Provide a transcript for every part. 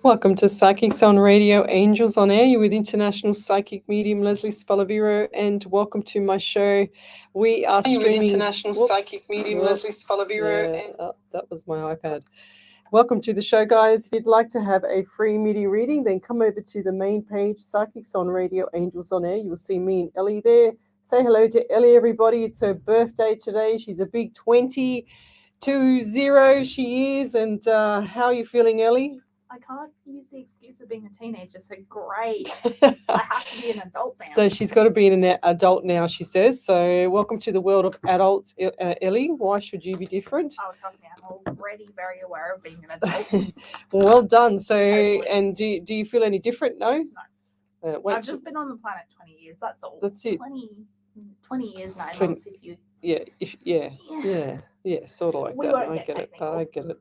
Welcome to Psychics on Radio, Angels on Air. You're with International Psychic Medium Lesley Spaliviero, and welcome to my show. We are streaming. International Psychic Medium Lesley Spaliviero. Yeah, that was my iPad. Welcome to the show, guys. If you'd like to have a free media reading, then come over to the main page, Psychics on Radio, Angels on Air. You will see me and Ellie there. Say hello to Ellie, everybody. It's her birthday today. She's a big 20 she is. And how are you feeling, Ellie? I can't use the excuse of being a teenager, so great. I have to be an adult now. So she's got to be an adult now, she says. So welcome to the world of adults, Ellie. Why should you be different? Oh, trust me, I'm already very aware of being an adult. Well done. So, and do you feel any different? No? No. I've just been on the planet 20 years, that's all. That's it. 20 years, 9 months if you... Yeah, sort of like we that. I get it.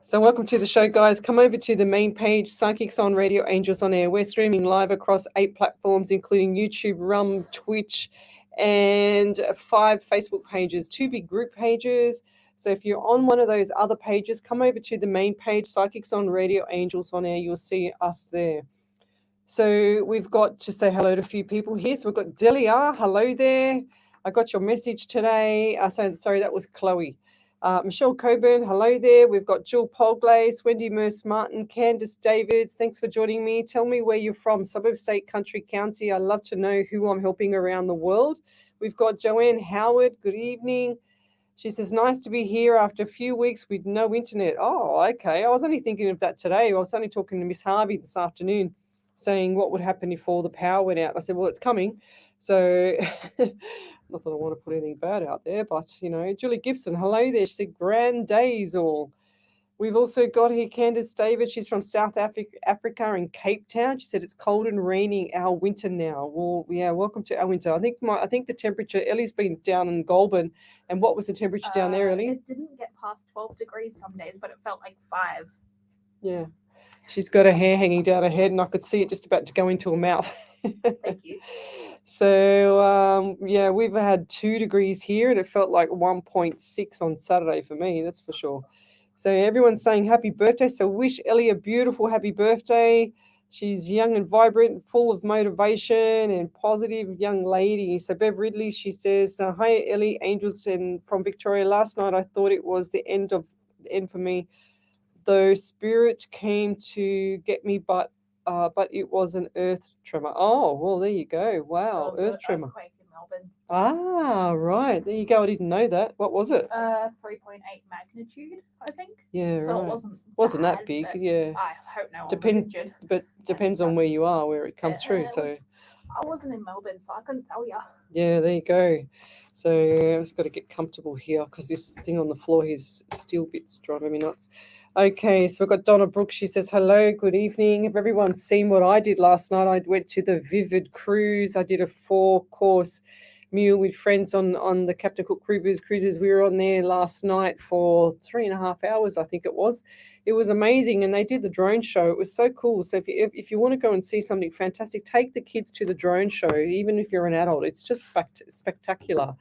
So welcome to the show, guys. Come over to the main page, Psychics on Radio, Angels on Air. We're streaming live across 8 platforms, including YouTube, Rum, Twitch, and 5 Facebook pages, 2 big group pages. So if you're on one of those other pages, come over to the main page, Psychics on Radio, Angels on Air. You'll see us there. So we've got to say hello to a few people here. So we've got Delia. Hello there. I got your message today. Sorry, that was Chloe. Michelle Coburn, hello there. We've got Jill Polglaze, Wendy Merce Martin, Candice Davids. Thanks for joining me. Tell me where you're from, suburb, state, country, county. I love to know who I'm helping around the world. We've got Joanne Howard. Good evening. She says, nice to be here after a few weeks with no internet. Oh, okay. I was only thinking of that today. I was only talking to Miss Harvey this afternoon, saying what would happen if all the power went out. I said, well, it's coming. So... Not that I want to put anything bad out there, but, Julie Gibson, hello there. She said, grand days all. We've also got here Candice David. She's from South Africa in Cape Town. She said, it's cold and raining our winter now. Well, yeah, welcome to our winter. I think the temperature, Ellie's been down in Goulburn. And what was the temperature down there, Ellie? It didn't get past 12 degrees some days, but it felt like 5. Yeah. She's got her hair hanging down her head, and I could see it just about to go into her mouth. Thank you. So, we've had 2 degrees here, and it felt like 1.6 on Saturday for me, that's for sure. So everyone's saying happy birthday. So wish Ellie a beautiful happy birthday. She's young and vibrant, full of motivation and positive young lady. So Bev Ridley, she says, hi, Ellie, Angels from Victoria. Last night I thought it was the end for me. Though spirit came to get me, but it was an earth tremor. Oh, well, there you go. Wow, earth tremor. Earthquake in Melbourne. Ah, right. There you go. I didn't know that. What was it? 3.8 magnitude, I think. Yeah, so right. It wasn't that bad, big. Yeah. I hope no one was injured. But depends on where you are, where it comes through. I wasn't in Melbourne, so I couldn't tell you. Yeah, there you go. So I've just got to get comfortable here because this thing on the floor is steel bits driving me nuts. Okay, so we've got Donna Brooks. She says, hello, good evening. Have everyone seen what I did last night? I went to the Vivid Cruise. I did a 4-course meal with friends on the Captain Cook Cruises. We were on there last night for 3.5 hours, I think it was. It was amazing, and they did the drone show. It was so cool. So if you want to go and see something fantastic, take the kids to the drone show, even if you're an adult. It's just spectacular.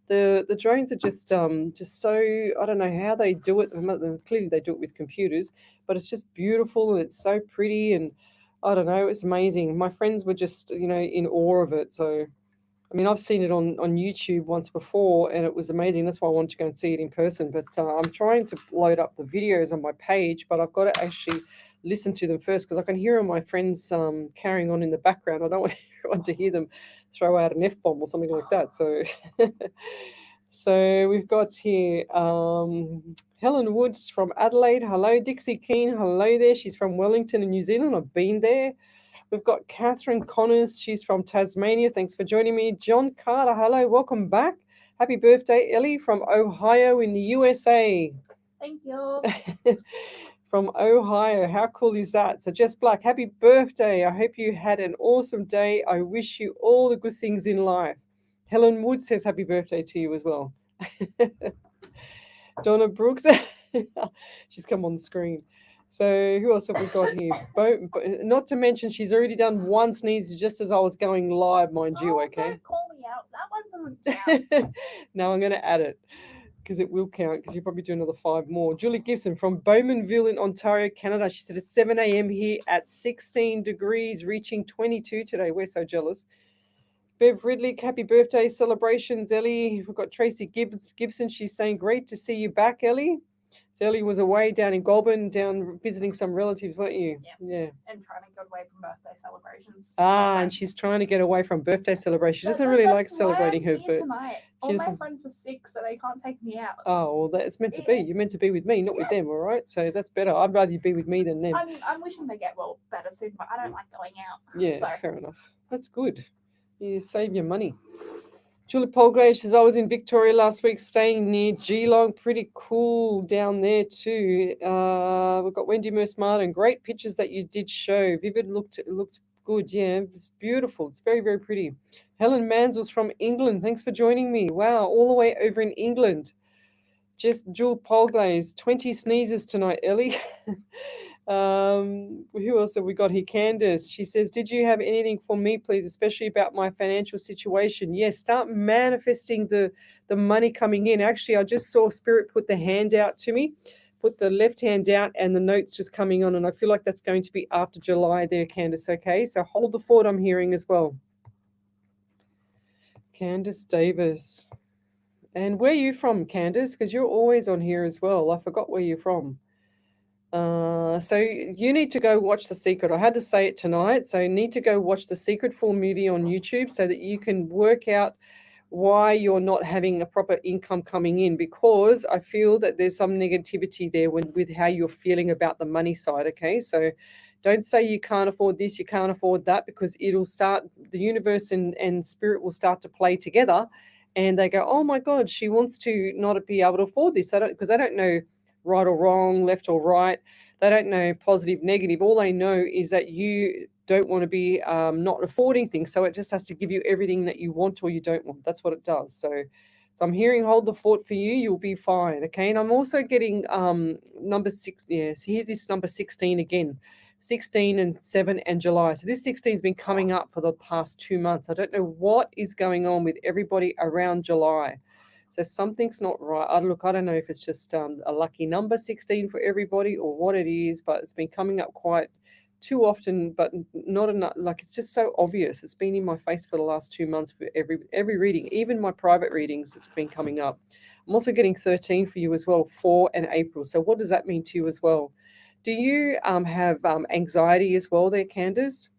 The drones are just so, I don't know how they do it. Clearly they do it with computers, but it's just beautiful and it's so pretty, and I don't know, it's amazing. My friends were just, in awe of it. So, I mean, I've seen it on YouTube once before, and it was amazing. That's why I wanted to go and see it in person. But I'm trying to load up the videos on my page, but I've got to actually listen to them first because I can hear all my friends carrying on in the background. I don't want everyone to hear them throw out an F-bomb or something like that. So so we've got here Helen Woods from Adelaide. Hello. Dixie Keane. Hello there. She's from Wellington in New Zealand. I've been there. We've got Catherine Connors. She's from Tasmania. Thanks for joining me. John Carter. Hello. Welcome back. Happy birthday, Ellie, from Ohio in the USA. Thank you. From Ohio. How cool is that? So Jess Black, happy birthday. I hope you had an awesome day. I wish you all the good things in life. Helen Wood says happy birthday to you as well. Donna Brooks. She's come on the screen. So who else have we got here? Not to mention she's already done one sneeze just as I was going live, mind you, okay? Don't call me out. That one doesn't count. No, I'm going to add it. because it will count because you'll probably do another 5 more. Julie Gibson from Bowmanville in Ontario, Canada. She said it's 7 a.m. here at 16 degrees, reaching 22 today. We're so jealous. Bev Ridley, happy birthday celebrations, Ellie. We've got Tracy Gibson. She's saying, great to see you back, Ellie. So Ellie was away down in Goulburn, down visiting some relatives, weren't you? Yeah. And trying to get away from birthday celebrations. And she's trying to get away from birthday celebrations. She doesn't really like celebrating her birthday. All my friends are sick, so they can't take me out. Oh, well, that's meant to be. You're meant to be with me, not with them, all right? So that's better. I'd rather you be with me than them. I'm wishing they get better soon, but I don't like going out. Yeah, so. Fair enough. That's good. You save your money. Julie Polgrave says, I was in Victoria last week staying near Geelong. Pretty cool down there too. We've got Wendy Merce-Martin. Great pictures that you did show. Vivid looked good. Yeah, it's beautiful. It's very, very pretty. Helen Mansell's from England. Thanks for joining me. Wow, all the way over in England. Just Jewel Polglaze, 20 sneezes tonight, Ellie. Who else have we got here? Candace. She says, did you have anything for me, please, especially about my financial situation? Yes, start manifesting the money coming in. Actually, I just saw Spirit put the hand out to me, put the left hand out, and the notes just coming on, and I feel like that's going to be after July there, Candace. Okay, so hold the fort, I'm hearing as well. Candace Davis. And where are you from, Candace? Because you're always on here as well. I forgot where you're from. So you need to go watch The Secret. I had to say it tonight. So you need to go watch The Secret Full movie on YouTube so that you can work out why you're not having a proper income coming in, because I feel that there's some negativity there with how you're feeling about the money side. Okay, so don't say you can't afford this, you can't afford that, because it'll start, the universe and spirit will start to play together, and they go, oh my God, she wants to not be able to afford this. Because they don't know right or wrong, left or right. They don't know positive, negative. All they know is that you don't want to be not affording things. So it just has to give you everything that you want or you don't want. That's what it does. So I'm hearing hold the fort for you. You'll be fine. Okay. And I'm also getting number 6. Yes. Here's this number 16 again. 16 and 7 and July. So this 16 has been coming up for the past 2 months. I don't know what is going on with everybody around July. So something's not right. I don't know if it's just a lucky number 16 for everybody or what it is, but it's been coming up quite too often, but not enough. Like, it's just so obvious. It's been in my face for the last 2 months for every reading, even my private readings. It's been coming up. I'm also getting 13 for you as well, 4 and April. So what does that mean to you as well? Do you have anxiety as well there, Candace?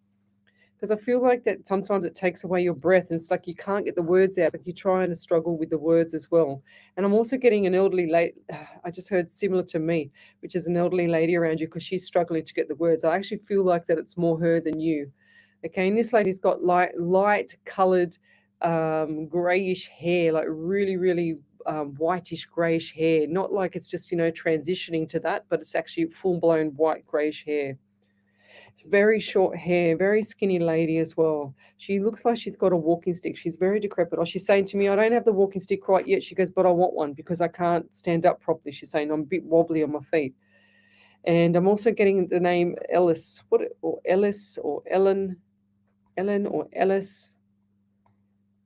Because I feel like that sometimes it takes away your breath, and it's like you can't get the words out. It's like you're trying to struggle with the words as well. And I'm also getting an elderly lady. I just heard similar to me, which is an elderly lady around you, because she's struggling to get the words. I actually feel like that it's more her than you. Okay, and this lady's got light coloured greyish hair, like really, really whitish greyish hair. Not like it's just, transitioning to that, but it's actually full-blown white greyish hair. Very short hair, very skinny lady as well. She looks like she's got a walking stick. She's very decrepit. Or she's saying to me, I don't have the walking stick quite yet. She goes, but I want one because I can't stand up properly. She's saying I'm a bit wobbly on my feet. And I'm also getting the name Ellis. Or Ellis or Ellen or Ellis.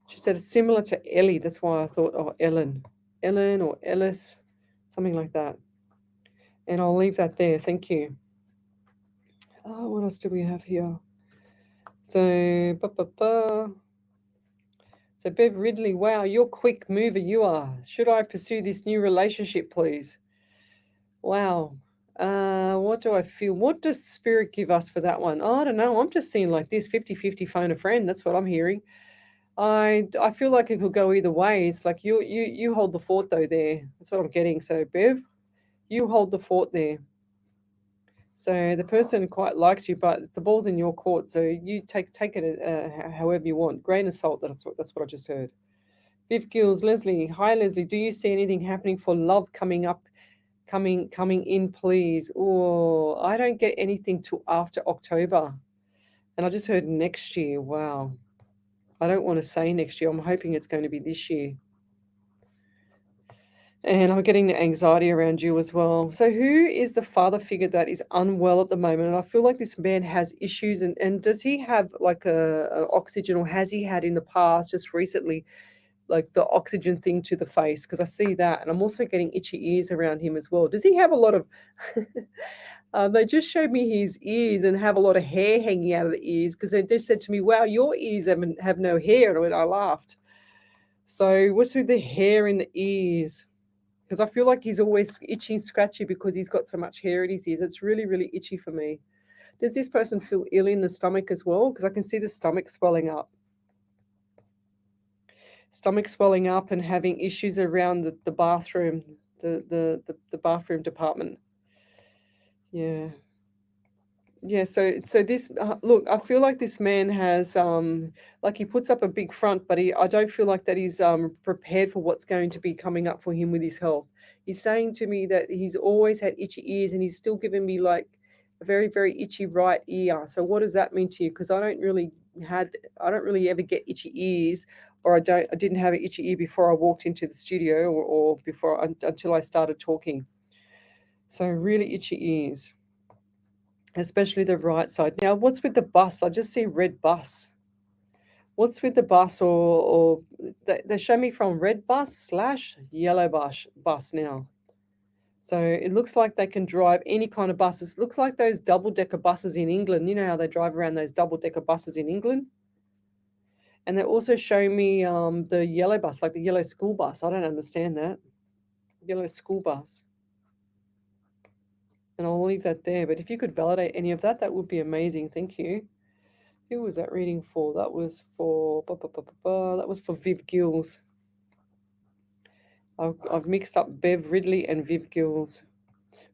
She said it's similar to Ellie. That's why I thought, oh, Ellen or Ellis, something like that. And I'll leave that there. Thank you. Oh, what else do we have here? So, So Bev Ridley, wow, you're a quick mover, you are. Should I pursue this new relationship, please? Wow. What do I feel? What does Spirit give us for that one? Oh, I don't know. I'm just seeing like this 50-50 phone a friend. That's what I'm hearing. I feel like it could go either way. It's like you hold the fort though there. That's what I'm getting. So Bev, you hold the fort there. So the person quite likes you, but the ball's in your court. So you take it however you want. Grain of salt. That's what I just heard. Viv Gills, Leslie. Hi, Leslie. Do you see anything happening for love coming in, please? Oh, I don't get anything till after October, and I just heard next year. Wow. I don't want to say next year. I'm hoping it's going to be this year. And I'm getting the anxiety around you as well. So who is the father figure that is unwell at the moment? And I feel like this man has issues. And does he have like a oxygen, or has he had in the past, just recently, like the oxygen thing to the face, because I see that, and I'm also getting itchy ears around him as well. Does he have a lot of? They just showed me his ears and have a lot of hair hanging out of the ears, because they just said to me, "Wow, your ears have no hair," and I laughed. So what's with the hair in the ears? Because I feel like he's always itchy and scratchy because he's got so much hair in his ears. It's really, really itchy for me. Does this person feel ill in the stomach as well? Because I can see the stomach swelling up. Stomach swelling up and having issues around the bathroom, the bathroom department. Yeah. Yeah, so this look, I feel like this man has like he puts up a big front, but I don't feel like that he's prepared for what's going to be coming up for him with his health. He's saying to me that he's always had itchy ears, and he's still giving me like a very, very itchy right ear. So what does that mean to you? Because I don't really ever get itchy ears, or I didn't have an itchy ear before I walked into the studio, or before until I started talking. So really itchy ears, especially the right side. Now, what's with the bus? I just see red bus. What's with the bus, or they show me from red bus slash yellow bus now. So it looks like they can drive any kind of buses. It looks like those double-decker buses in England. You know how they drive around those double-decker buses in England? And they're also showing me the yellow bus, like the yellow school bus. I don't understand that. Yellow school bus. And I'll leave that there. But if you could validate any of that, that would be amazing. Thank you. Who was that reading for? That was for that was for Viv Gills. I've mixed up Bev Ridley and Viv Gills,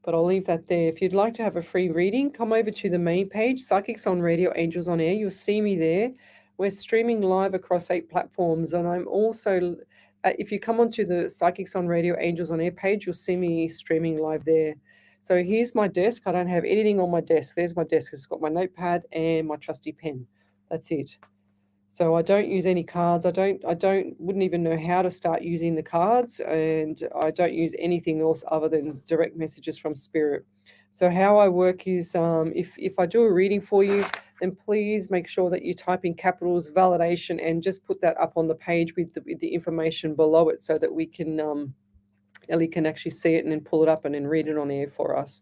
but I'll leave that there. If you'd like to have a free reading, come over to the main page, Psychics on Radio, Angels on Air. You'll see me there. We're streaming live across 8 platforms, and I'm also, if you come onto the Psychics on Radio, Angels on Air page, you'll see me streaming live there. So here's my desk. I don't have anything on my desk. There's my desk. It's got my notepad and my trusty pen. That's it. So I don't use any cards. Wouldn't even know how to start using the cards, and I don't use anything else other than direct messages from spirit. So how I work is, if I do a reading for you, then please make sure that you type in capitals validation and just put that up on the page with the information below it, so that we can Ellie can actually see it and then pull it up and then read it on air for us.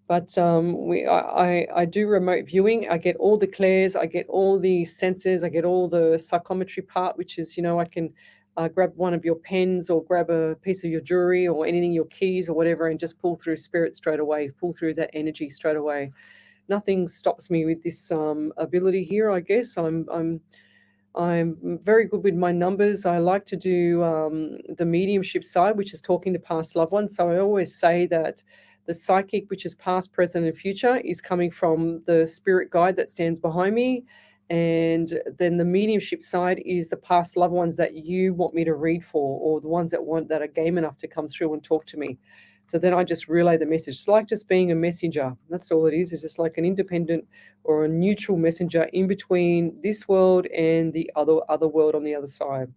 But I do remote viewing. I get all the clairs, I get all the senses, I get all the psychometry part, which is, I can grab one of your pens or grab a piece of your jewelry or anything, your keys or whatever, and just pull through spirit straight away, pull through that energy straight away. Nothing stops me with this ability here, I guess. I'm very good with my numbers. I like to do the mediumship side, which is talking to past loved ones. So I always say that the psychic, which is past, present, and future, is coming from the spirit guide that stands behind me. And then the mediumship side is the past loved ones that you want me to read for, or the ones that are game enough to come through and talk to me. So then I just relay the message. It's like just being a messenger. That's all it is. It's just like an independent or a neutral messenger in between this world and the other world on the other side.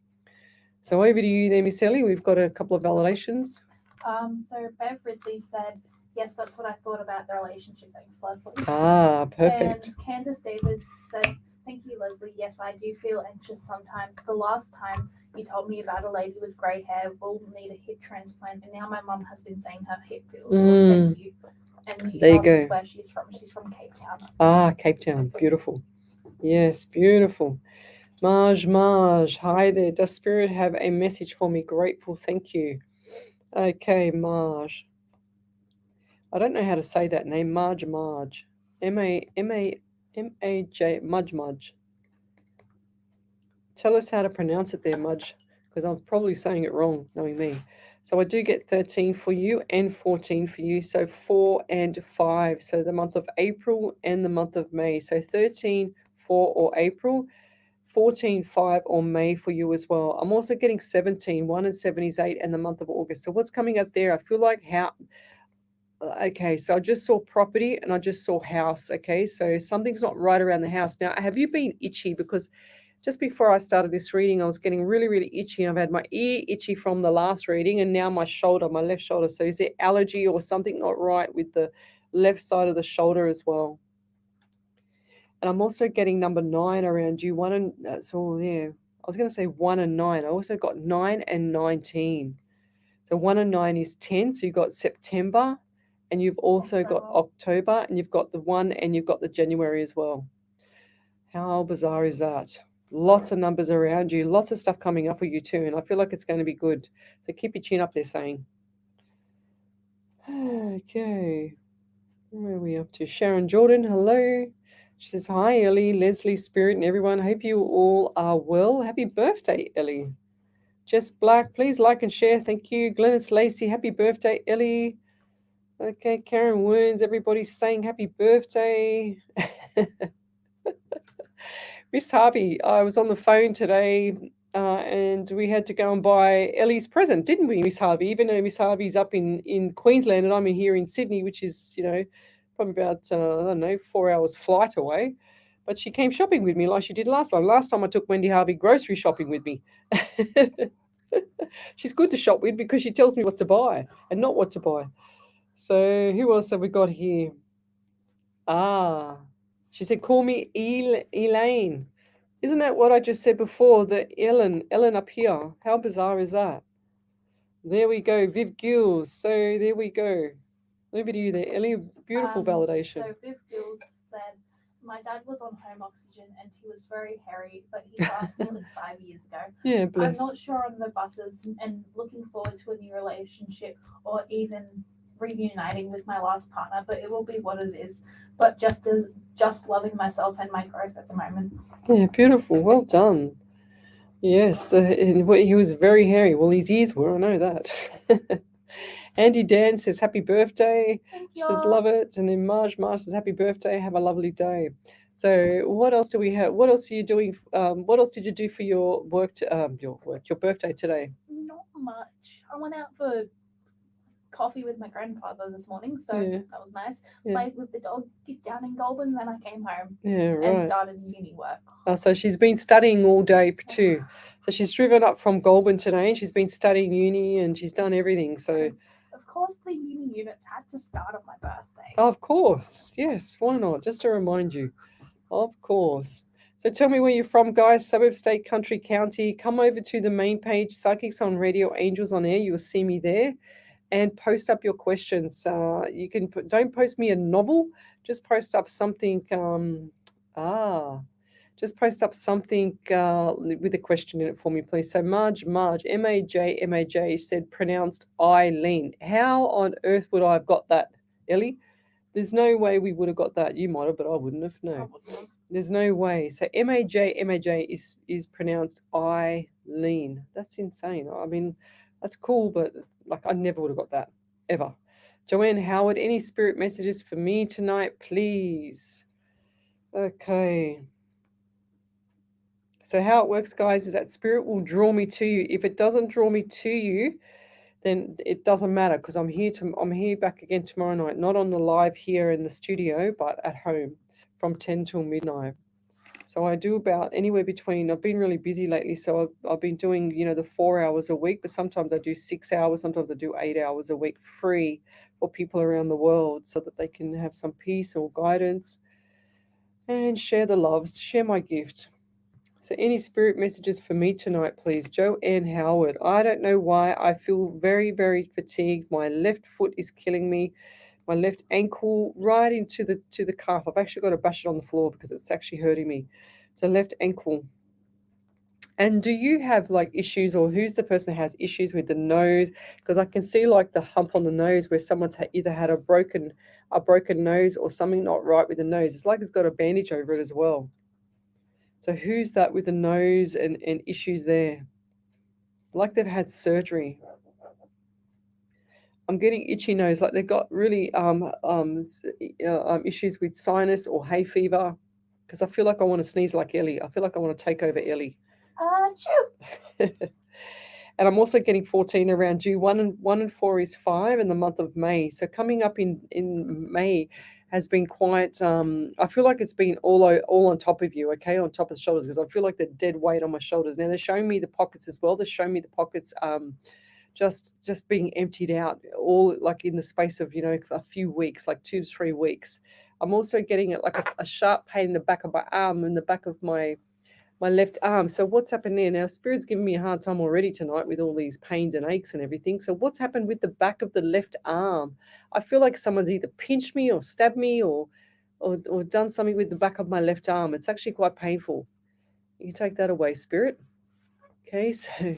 So over to you there, Miss Ellie. We've got a couple of validations. So Bev Ridley said, yes, that's what I thought about the relationship. Thanks, Leslie. Ah, perfect. And Candace Davis says, thank you, Leslie. Yes, I do feel anxious sometimes. The last time you told me about a lady with grey hair will need a hip transplant, and now my mum has been saying her hip feels. So thank you. And There you go. Where she's from. She's from Cape Town. Ah, Cape Town. Beautiful. Yes, beautiful. Maj, hi there. Does Spirit have a message for me? Grateful, thank you. Okay, Maj. I don't know how to say that name. Maj. M-A-J, Mudge. Tell us how to pronounce it there, Mudge, because I'm probably saying it wrong, knowing me. So I do get 13 for you and 14 for you. So 4 and 5. So the month of April and the month of May. So 13, 4 or April. 14, 5 or May for you as well. I'm also getting 17, 1 and 7 is 8, and the month of August. So what's coming up there? I feel like okay, so I just saw property and I just saw house. Okay, so something's not right around the house. Now, have you been itchy? Because just before I started this reading, I was getting really, really itchy. I've had my ear itchy from the last reading, and now my shoulder, my left shoulder. So is there allergy or something not right with the left side of the shoulder as well? And I'm also getting number 9 around you. So yeah, I was going to say 1 and 9. I also got 9 and 19. So 1 and 9 is 10. So you've got September, and you've also got October, and you've got the 1, and you've got the January as well. How bizarre is that? Lots of numbers around you, lots of stuff coming up for you too, and I feel like it's going to be good. So keep your chin up there, saying. Okay. Where are we up to? Sharon Jordan, hello. She says, hi, Ellie, Lesley, Spirit, and everyone. Hope you all are well. Happy birthday, Ellie. Jess Black, please like and share. Thank you. Glennis Lacey, happy birthday, Ellie. Okay, Karen Wounds, everybody's saying happy birthday. Miss Harvey, I was on the phone today and we had to go and buy Ellie's present, didn't we, Miss Harvey? Even though Miss Harvey's up in Queensland and I'm here in Sydney, which is, probably about, I don't know, 4 hours flight away. But she came shopping with me like she did last time. Last time I took Wendy Harvey grocery shopping with me. She's good to shop with because she tells me what to buy and not what to buy. So who else have we got here? Ah, she said, call me Elaine. Isn't that what I just said before? The Ellen up here. How bizarre is that? There we go, Viv Gills. So there we go. Over to you there, Ellie. Beautiful validation. So Viv Gills said, my dad was on home oxygen and he was very hairy, but he passed nearly 5 years ago. Yeah, bless. I'm not sure on the buses and looking forward to a new relationship or even reuniting with my last partner, but it will be what it is. But just loving myself and my growth at the moment. Yeah, beautiful. Well done. Yes, he was very hairy. Well, his ears were. I know that. Andy Dan says happy birthday. Thank She you. says love it. And then Marge says happy birthday. Have a lovely day. So what else do we have? What else are you doing? What else did you do for your work? Your birthday today? Not much. I went out for coffee with my grandfather this morning, so that was nice. Yeah. Played with the dog down in Goulburn, then I came home right. and started uni work. So she's been studying all day too. So she's driven up from Goulburn today. She's been studying uni and she's done everything. So of course the uni units had to start on my birthday. Of course, yes. Why not? Just to remind you. Of course. So tell me where you're from, guys. Suburb, state, country, county. Come over to the main page, Psychics on Radio, Angels on Air. You'll see me there. And post up your questions. You can don't post me a novel. Just post up something. Just post up something with a question in it for me, please. So Marge, M-A-J, said pronounced Eileen. How on earth would I have got that, Ellie? There's no way we would have got that. You might have, but I wouldn't have. No, there's no way. So M-A-J is pronounced Eileen. That's insane. I mean, that's cool, but like I never would have got that ever. Joanne Howard, any spirit messages for me tonight, please? Okay. So how it works, guys, is that spirit will draw me to you. If it doesn't draw me to you, then it doesn't matter because I'm here back again tomorrow night, not on the live here in the studio, but at home from 10 till midnight. So I do about anywhere between, I've been really busy lately, so I've been doing, the 4 hours a week, but sometimes I do 6 hours, sometimes I do 8 hours a week free for people around the world so that they can have some peace or guidance and share the loves, share my gift. So any spirit messages for me tonight, please? Joanne Howard. I don't know why. I feel very, very fatigued. My left foot is killing me. My left ankle right into the calf. I've actually got to bash it on the floor because it's actually hurting me. So left ankle. And do you have like issues, or who's the person that has issues with the nose? Because I can see like the hump on the nose where someone's either had a broken nose or something not right with the nose. It's like it's got a bandage over it as well. So who's that with the nose and issues there? Like they've had surgery. I'm getting itchy nose, like they've got really issues with sinus or hay fever. Because I feel like I want to sneeze like Ellie. I feel like I want to take over Ellie. True. And I'm also getting 14 around you. 1 and 4 is 5 in the month of May. So coming up in May has been quite, I feel like it's been all on top of you, okay, on top of the shoulders, because I feel like the dead weight on my shoulders. Now they're showing me the pockets as well. They're showing me the pockets just being emptied out, all like in the space of, a few weeks, like 2 to 3 weeks. I'm also getting it like a sharp pain in the back of my arm and the back of my my left arm. So what's happened there? Now, Spirit's giving me a hard time already tonight with all these pains and aches and everything. So what's happened with the back of the left arm? I feel like someone's either pinched me or stabbed me or done something with the back of my left arm. It's actually quite painful. You take that away, Spirit. Okay, so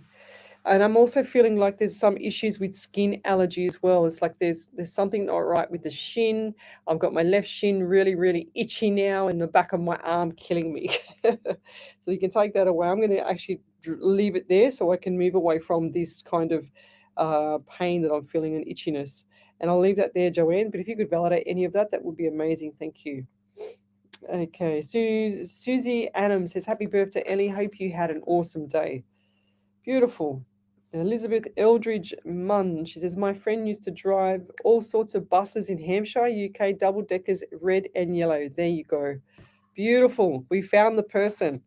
and I'm also feeling like there's some issues with skin allergy as well. It's like there's something not right with the shin. I've got my left shin really, really itchy now, and the back of my arm killing me. So you can take that away. I'm going to actually leave it there so I can move away from this kind of pain that I'm feeling and itchiness. And I'll leave that there, Joanne. But if you could validate any of that, that would be amazing. Thank you. Okay, Susie Adams says, "Happy birthday, Ellie. Hope you had an awesome day." Beautiful. Elizabeth Eldridge Munn, she says, "My friend used to drive all sorts of buses in Hampshire, UK, double deckers, red and yellow." There you go. Beautiful. We found the person.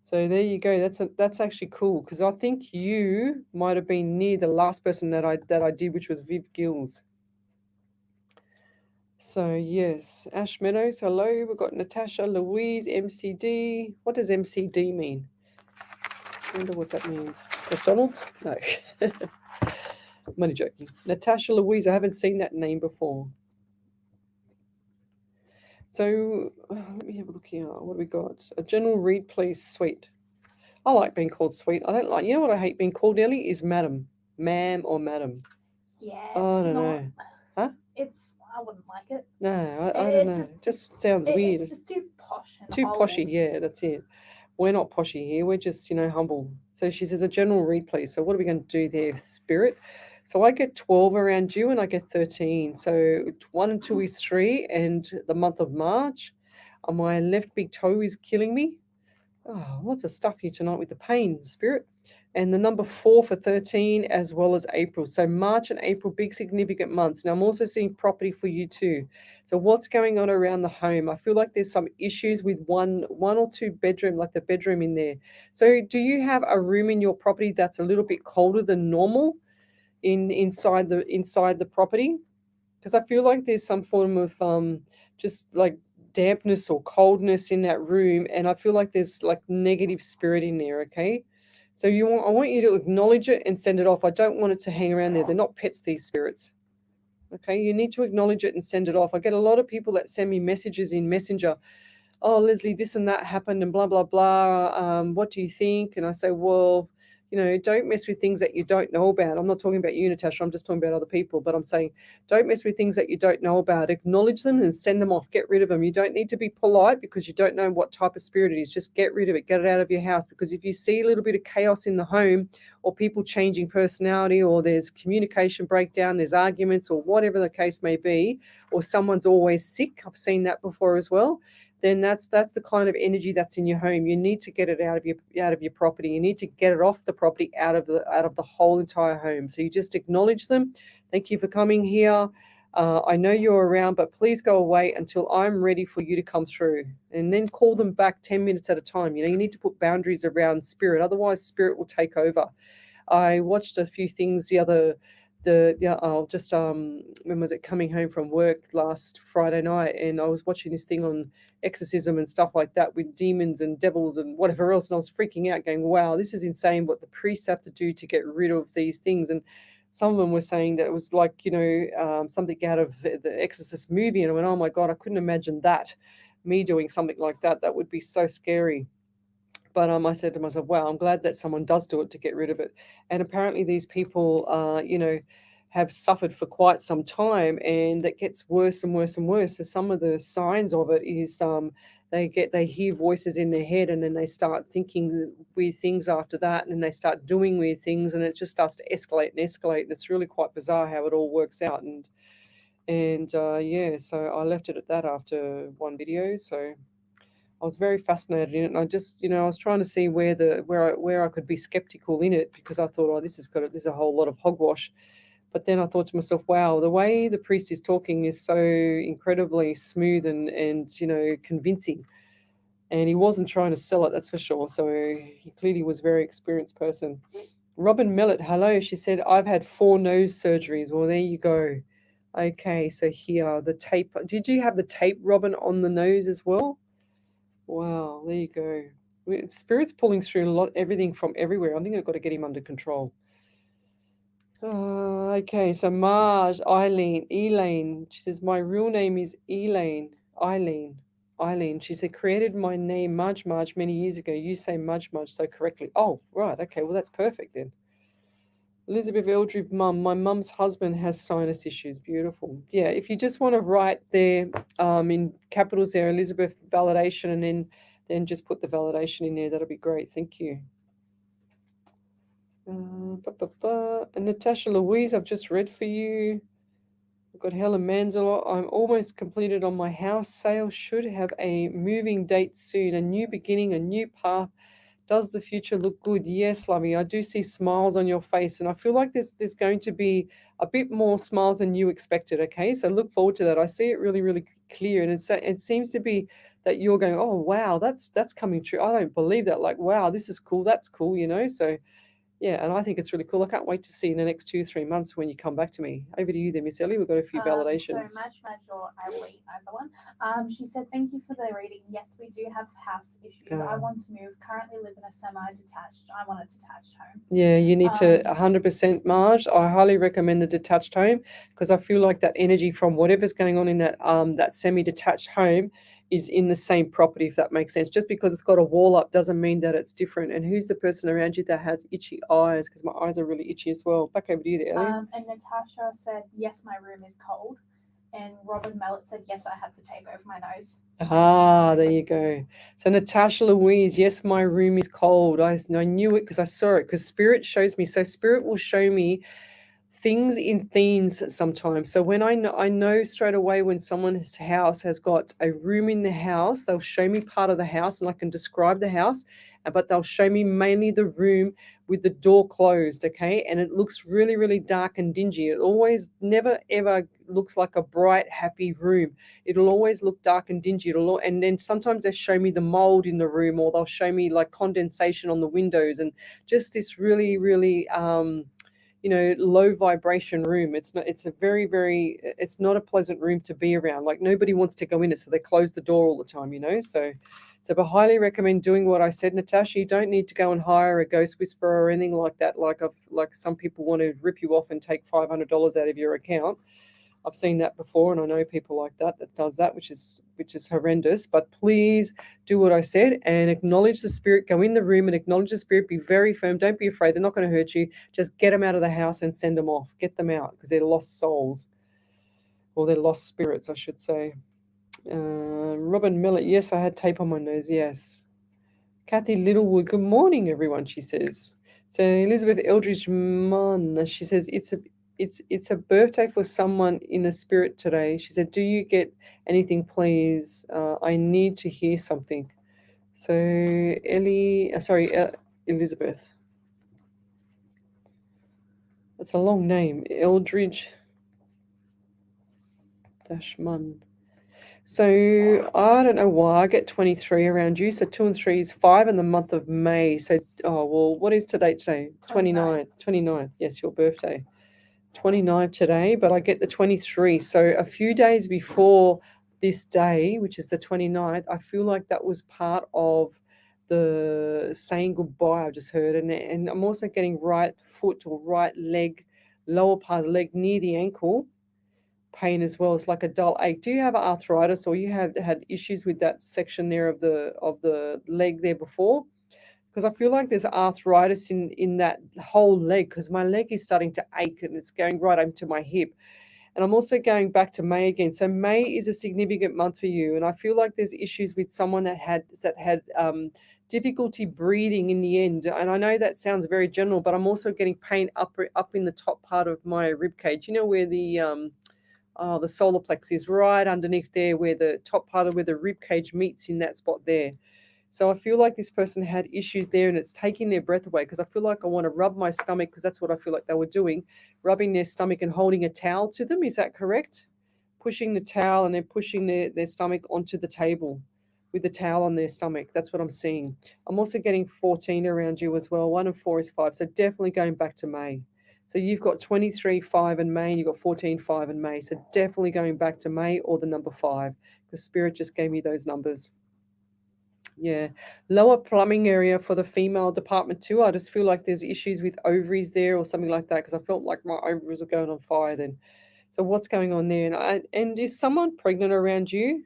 So there you go. That's actually cool because I think you might have been near the last person that I did, which was Viv Gills. So yes, Ash Meadows, hello. We've got Natasha Louise, MCD. What does MCD mean? I wonder what that means. McDonald's? No. I'm only joking. Natasha Louise, I haven't seen that name before. So let me have a look here. What do we got? A general read, please. Sweet. I like being called sweet. I don't like. You know what I hate being called, Ellie? Is madam, ma'am, or madam. Yeah, Oh, I it's don't not. know. Huh? I wouldn't like it. No, I don't know. It just sounds weird. It's just too posh and Too old. poshy. Yeah, that's it. We're not poshy here. We're just, humble. So she says a general read, please. So what are we going to do there, Spirit? So I get 12 around you and I get 13. So 1 and 2 is 3 and the month of March. My left big toe is killing me. Oh, lots of stuff here tonight with the pain, Spirit. And the number 4 for 13 as well as April. So March and April, big significant months. Now I'm also seeing property for you too. So what's going on around the home? I feel like there's some issues with one or two bedroom, like the bedroom in there. So do you have a room in your property that's a little bit colder than normal inside the property? Because I feel like there's some form of just like dampness or coldness in that room, and I feel like there's like negative spirit in there. Okay, so I want you to acknowledge it and send it off. I don't want it to hang around there. They're not pets, these spirits. Okay, you need to acknowledge it and send it off. I get a lot of people that send me messages in Messenger. "Oh, Lesley, this and that happened and blah, blah, blah. What do you think?" And I say, well, don't mess with things that you don't know about. I'm not talking about you, Natasha. I'm just talking about other people. But I'm saying, don't mess with things that you don't know about. Acknowledge them and send them off. Get rid of them. You don't need to be polite because you don't know what type of spirit it is. Just get rid of it. Get it out of your house. Because if you see a little bit of chaos in the home or people changing personality or there's communication breakdown, there's arguments or whatever the case may be, or someone's always sick, I've seen that before as well, then that's the kind of energy that's in your home. You need to get it out of your property. You need to get it off the property, out of the whole entire home. So you just acknowledge them. Thank you for coming here. I know you're around, but please go away until I'm ready for you to come through. And then call them back 10 minutes at a time. You need to put boundaries around spirit. Otherwise, spirit will take over. I watched a few things when was it, coming home from work last Friday night, and I was watching this thing on exorcism and stuff like that with demons and devils and whatever else, and I was freaking out going, wow, this is insane what the priests have to do to get rid of these things. And some of them were saying that it was like something out of the Exorcist movie, and I went, oh my god, I couldn't imagine that, me doing something like that would be so scary. But I said to myself, wow, I'm glad that someone does do it to get rid of it. And apparently these people, have suffered for quite some time, and that gets worse and worse and worse. So some of the signs of it is they hear voices in their head, and then they start thinking weird things after that, and then they start doing weird things, and it just starts to escalate and escalate. And it's really quite bizarre how it all works out. So I left it at that after one video. So I was very fascinated in it, and I just, I was trying to see where I could be skeptical in it, because I thought, oh, this is a whole lot of hogwash. But then I thought to myself, wow, the way the priest is talking is so incredibly smooth and convincing, and he wasn't trying to sell it, that's for sure. So he clearly was a very experienced person. Robin Mellett, hello. She said, I've had 4 nose surgeries. Well, there you go. Okay, so here the tape. Did you have the tape, Robin, on the nose as well? Wow, there you go. Spirit's pulling through everything from everywhere. I think I've got to get him under control. Okay, so Marge, Elaine. She says, my real name is Eileen. She said, created my name, Marge, many years ago. You say Marge so correctly. Oh, right. Okay, well, that's perfect then. Elizabeth Eldridge, mum. My mum's husband has sinus issues. Beautiful. Yeah, if you just want to write there in capitals there, Elizabeth validation, and then just put the validation in there. That'll be great. Thank you. And Natasha Louise, I've just read for you. I've got Helen Manzala. I'm almost completed on my house sale. Should have a moving date soon. A new beginning, a new path. Does the future look good? Yes, lovey. I do see smiles on your face, and I feel like there's going to be a bit more smiles than you expected. Okay, so look forward to that. I see it really, really clear, and it seems to be that you're going, oh wow, that's coming true. I don't believe that. Like, wow, this is cool. That's cool. So. Yeah, and I think it's really cool. I can't wait to see in the next 2 or 3 months when you come back to me. Over to you there, Miss Ellie. We've got a few validations. So Madge or Eileen, either one. She said, thank you for the reading. Yes, we do have house issues. I want to move. Currently live in a semi-detached. I want a detached home. Yeah, you need to 100%, Marge. I highly recommend the detached home because I feel like that energy from whatever's going on in that semi-detached home is in the same property, if that makes sense. Just because it's got a wall up doesn't mean that it's different. And who's the person around you that has itchy eyes? Because my eyes are really itchy as well. Back over to you there, Ellie. And Natasha said, yes, my room is cold. And Robin Mallet said, yes, I have the tape over my nose. Ah, there you go. So Natasha Louise, yes, my room is cold. I knew it because I saw it, because Spirit shows me. So Spirit will show me things in themes sometimes. So when I know straight away when someone's house has got a room in the house, they'll show me part of the house and I can describe the house, but they'll show me mainly the room with the door closed, okay? And it looks really, really dark and dingy. It always never ever looks like a bright, happy room. It'll always look dark and dingy. And then sometimes they show me the mold in the room, or they'll show me like condensation on the windows, and just this really, really low vibration room. It's a very, very, it's not a pleasant room to be around. Like nobody wants to go in it, so they close the door all the time, So I highly recommend doing what I said, Natasha. You don't need to go and hire a ghost whisperer or anything like that. Like some people want to rip you off and take $500 out of your account. I've seen that before, and I know people like that does that, which is horrendous. But please do what I said and acknowledge the spirit. Go in the room and acknowledge the spirit. Be very firm. Don't be afraid. They're not going to hurt you. Just get them out of the house and send them off. Get them out because they're lost souls, or they're lost spirits, I should say. Robin Millett, yes, I had tape on my nose. Yes. Kathy Littlewood, good morning, everyone. She says. So Elizabeth Eldridge Munn, she says it's a birthday for someone in the spirit today. She said, do you get anything, please? I need to hear something. So Elizabeth. That's a long name. Eldridge Munn. So I don't know why I get 23 around you. So 2 and 3 is 5 in the month of May. So, what is today? 29th. 29th. Yes, your birthday. 29 today, but I get the 23. So a few days before this day, which is the 29th, I feel like that was part of the saying goodbye I just heard. And I'm also getting right foot or right leg, lower part of the leg near the ankle pain as well. It's like a dull ache. Do you have arthritis, or you have had issues with that section there of the leg there before? Because I feel like there's arthritis in that whole leg, because my leg is starting to ache and it's going right up to my hip. And I'm also going back to May again. So May is a significant month for you. And I feel like there's issues with someone that had difficulty breathing in the end. And I know that sounds very general, but I'm also getting pain up in the top part of my rib cage. You know where the solar plex is, right underneath there, where the top part of where the rib cage meets in that spot there. So I feel like this person had issues there, and it's taking their breath away, because I feel like I want to rub my stomach, because that's what I feel like they were doing, rubbing their stomach and holding a towel to them. Is that correct? Pushing the towel and then pushing their stomach onto the table with the towel on their stomach. That's what I'm seeing. I'm also getting 14 around you as well. 1 and 4 is 5. So definitely going back to May. So you've got 23, 5 in May, and you've got 14, 5 in May. So definitely going back to May or the number 5, because Spirit just gave me those numbers. Yeah. Lower plumbing area for the female department too. I just feel like there's issues with ovaries there or something like that because I felt like my ovaries were going on fire then. So what's going on there? And is someone pregnant around you?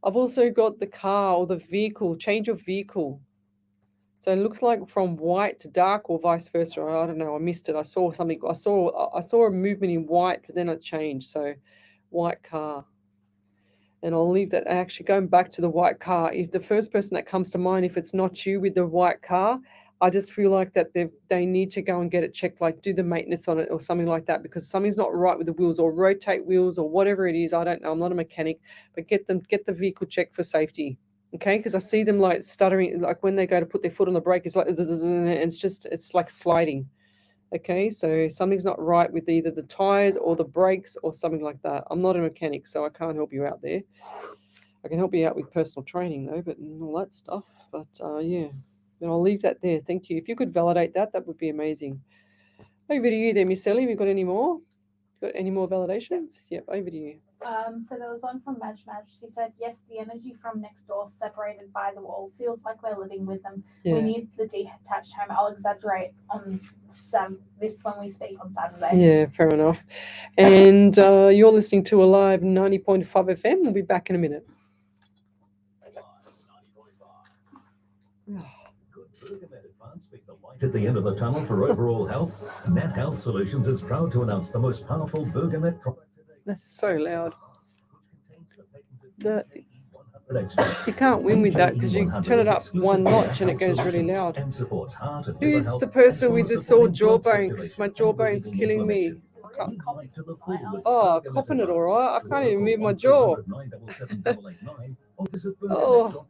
I've also got the car or the vehicle, change of vehicle. So it looks like from white to dark or vice versa. I don't know. I missed it. I saw something. I saw a movement in white, but then it changed. So white car. And I'll leave that actually going back to the white car. If the first person that comes to mind, if it's not you with the white car, I just feel like that they need to go and get it checked, like do the maintenance on it or something like that, because something's not right with the wheels or rotate wheels or whatever it is. I don't know. I'm not a mechanic, but get the vehicle checked for safety. Okay, because I see them like stuttering, like when they go to put their foot on the brake, it's like and it's like sliding. Okay, so something's not right with either the tires or the brakes or something like that. I'm not a mechanic, so I can't help you out there. I can help you out with personal training though, but and all that stuff. But yeah, then I'll leave that there. Thank you. If you could validate that, that would be amazing. Over to you there, Miss Ellie. Have you got any more? Got any more validations? Yep, over to you. So there was one from Madge. She said, yes, the energy from next door separated by the wall feels like we're living with them. Yeah. We need the detached home. I'll exaggerate on this when we speak on Saturday. Yeah, fair enough. And you're listening to Alive 90.5 FM. We'll be back in a minute. At the end of the tunnel for overall health, Net Health Solutions is proud to announce the most powerful Bergamet product today. That's so loud. You can't win with that because you turn it up one notch and it goes really loud. Who's the person with the sore jawbone? Because my jawbone's killing me. Oh, copping it all right. I can't even move my jaw. Oh,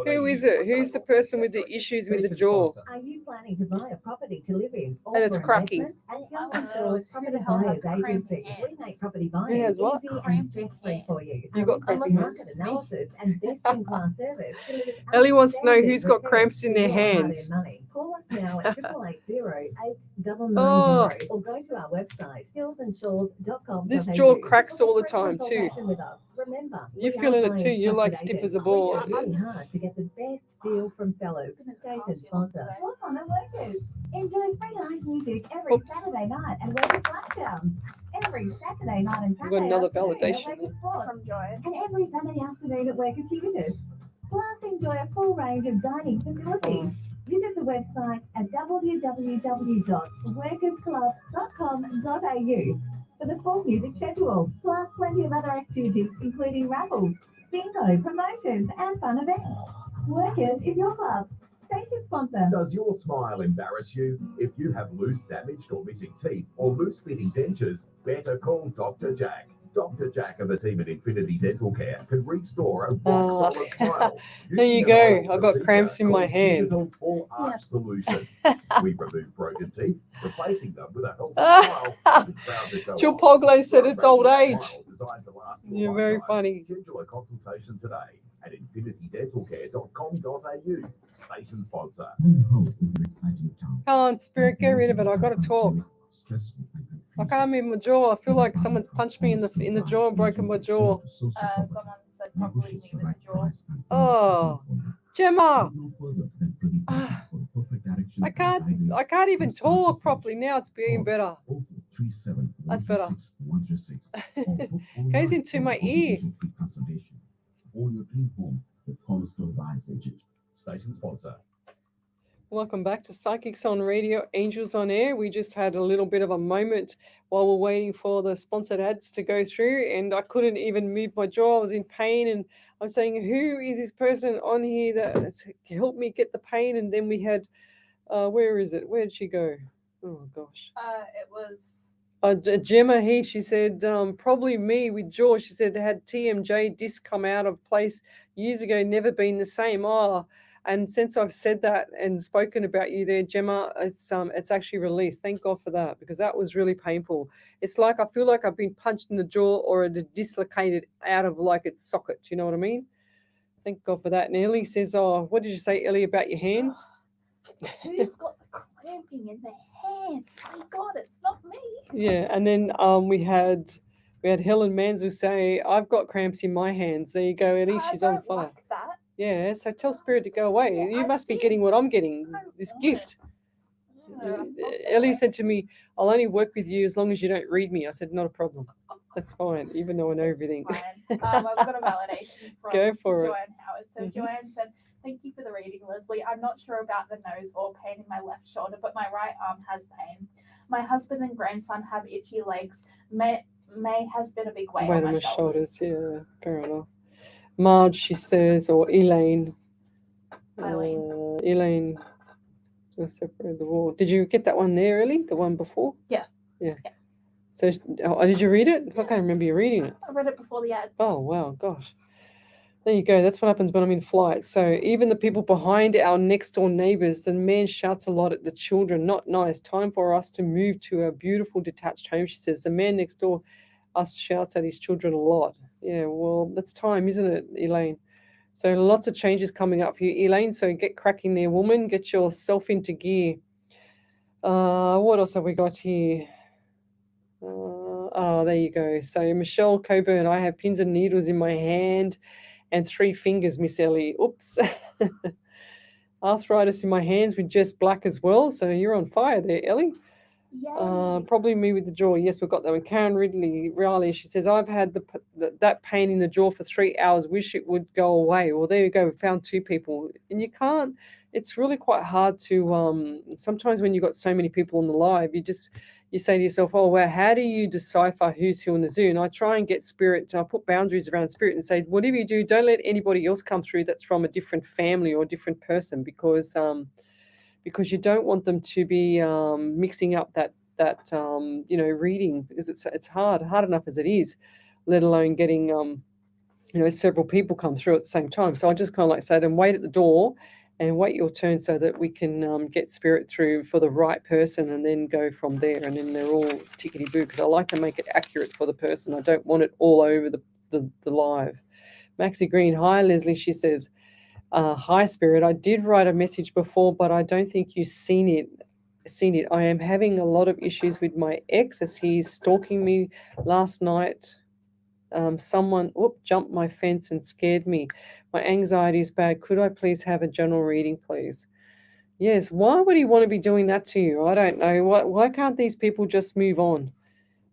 who is it? Who's the person with the issues with the jaw? Are you planning to buy a property to live in? And it's cracking. At Health Insurance Property Buyers Agency, we make property buying has what? easy and stress-free for you. You got Our crampy market hands? analysis and best-in-class service delivers Ellie wants to know outstanding who's got returns cramps in for their your hands. hard-earned money. Call us now at 888-899-0 Oh. or go to our website, hillsandshaws.com. This jaw cracks all the time too. With us. Remember, You're we are feeling it buyers too. You're like trusted stiff as a agents. ball. We work really hard to get the best deal from sellers. Station sponsor. What's on at Workers? Enjoy free live music every Oops. Saturday night at Workers Blacktown. Every Saturday night and We've got Saturday another afternoon validation. at Workers Sports. From Joy. And every Sunday afternoon at Workers Hughes. Plus, enjoy a full range of dining facilities. Visit the website at www.workersclub.com.au for the full music schedule, plus plenty of other activities, including raffles, bingo, promotions, and fun events. Workers is your club. Station sponsor. Does your smile embarrass you? If you have loose, damaged, or missing teeth, or loose-fitting dentures, better call Dr. Jack. Dr. Jack of the team at Infinity Dental Care can restore a rock-solid smile. There you go. I've got cramps in my hand. Digital full arch solution. We remove broken teeth, replacing them with a healthy smile. Jill Poglo said it's old age. Designed to last a You're very lifetime. funny. Schedule a consultation today at infinitydentalcare.com.au. Station sponsor. Come on, Spirit, get rid of it. I've got to talk. I can't move my jaw. I feel like someone's punched me in the jaw and broken my jaw. Someone said probably me with the jaw. Oh, Gemma! I can't even talk properly now. It's being better. That's better. Goes into my ear. Station sponsor. Welcome back to Psychics on Radio, Angels on Air. We just had a little bit of a moment while we're waiting for the sponsored ads to go through, and I couldn't even move my jaw. I was in pain, and I'm saying, who is this person on here that helped me get the pain? And then we had, where is it? Where did she go? Oh, gosh. It was Gemma here, she said, probably me with jaw. She said, had TMJ disc come out of place years ago, never been the same. Oh, and since I've said that and spoken about you there, Gemma, it's actually released. Thank God for that, because that was really painful. It's like I feel like I've been punched in the jaw or it dislocated out of like its socket. You know what I mean? Thank God for that. And Ellie says, oh, what did you say, Ellie, about your hands? who's got the cramping in their hands? My God, it's not me. Yeah, and then we had Helen Mansell say, I've got cramps in my hands. There you go, Ellie. She's on fire. Like that. Yeah, so tell spirit to go away. Yeah, You I must be did. getting what I'm getting, I this want gift. Yeah, I'll stay Ellie away. said to me, I'll only work with you as long as you don't read me. I said, not a problem. That's fine, even though I know It's everything. fine. I've got a validation from Go for it. Joanne Howard. So Mhm. Joanne said, "Thank you for the reading, Leslie. I'm not sure about the nose or pain in my left shoulder, but my right arm has pain. My husband and grandson have itchy legs. May has been a big weight on my shoulders." Yeah, fair enough. Marge, she says, or Elaine. Elaine, separate the wall. Did you get that one there, Ellie? The one before? Yeah. Yeah. Yeah. So, did you read it? I can't remember you reading it. I read it before the ads. Oh, wow, gosh. There you go. That's what happens when I'm in flight. So even the people behind our next door neighbors, the man shouts a lot at the children. Not nice. Time for us to move to a beautiful detached home, she says. The man next door us shouts at his children a lot. Yeah, well, that's time, isn't it, Elaine? So lots of changes coming up for you, Elaine. So get cracking there, woman. Get yourself into gear. What else have we got here? There you go. So Michelle Coburn, I have pins and needles in my hand and 3 fingers, Miss Ellie. Oops. Arthritis in my hands with just black as well. So you're on fire there, Ellie. Yay. Probably me with the jaw. Yes, we've got that one. Karen Riley, she says, I've had that pain in the jaw for 3 hours. Wish it would go away. Well, there you go. We found 2 people. And you can't, it's really quite hard to, sometimes when you've got so many people on the live, you say to yourself, oh, well, how do you decipher who's who in the zoo? And I try and get spirit, I put boundaries around spirit and say, whatever you do, don't let anybody else come through that's from a different family or a different person, because you don't want them to be mixing up that reading, because it's hard enough as it is, let alone getting several people come through at the same time. So I just kind of like say to them, wait at the door and wait your turn so that we can get spirit through for the right person, and then go from there. And then they're all tickety boo, because I like to make it accurate for the person. I don't want it all over the live. Maxie Green, hi Leslie, she says, hi Spirit, I did write a message before, but I don't think you've seen it. I am having a lot of issues with my ex as he's stalking me. Last night, someone jumped my fence and scared me. My anxiety is bad. Could I please have a general reading, please? Yes. Why would he want to be doing that to you? I don't know. Why can't these people just move on?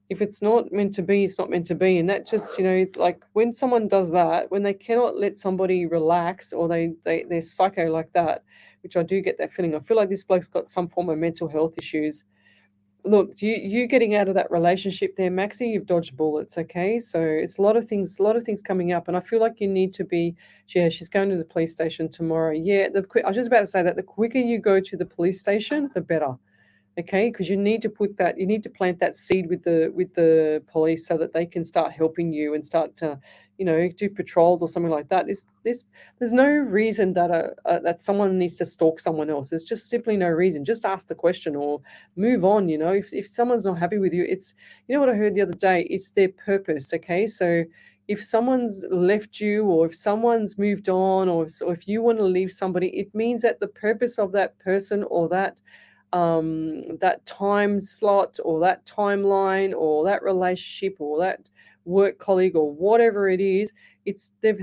If it's not meant to be, it's not meant to be. And that just, like when someone does that, when they cannot let somebody relax, or they're psycho like that, which I do get that feeling. I feel like this bloke's got some form of mental health issues. Look, you getting out of that relationship there, Maxie, you've dodged bullets, okay? So it's a lot of things coming up, and I feel like you need to be. Yeah, she's going to the police station tomorrow. Yeah, I was just about to say that the quicker you go to the police station, the better. Okay, because you need to plant that seed with the police, so that they can start helping you and start to, do patrols or something like that. There's no reason that someone needs to stalk someone else. There's just simply no reason. Just ask the question or move on. If someone's not happy with you, it's, what I heard the other day, it's their purpose. Okay, so if someone's left you, or if someone's moved on, or if you want to leave somebody, it means that the purpose of that person, or that time slot, or that timeline, or that relationship, or that work colleague, or whatever it is, they've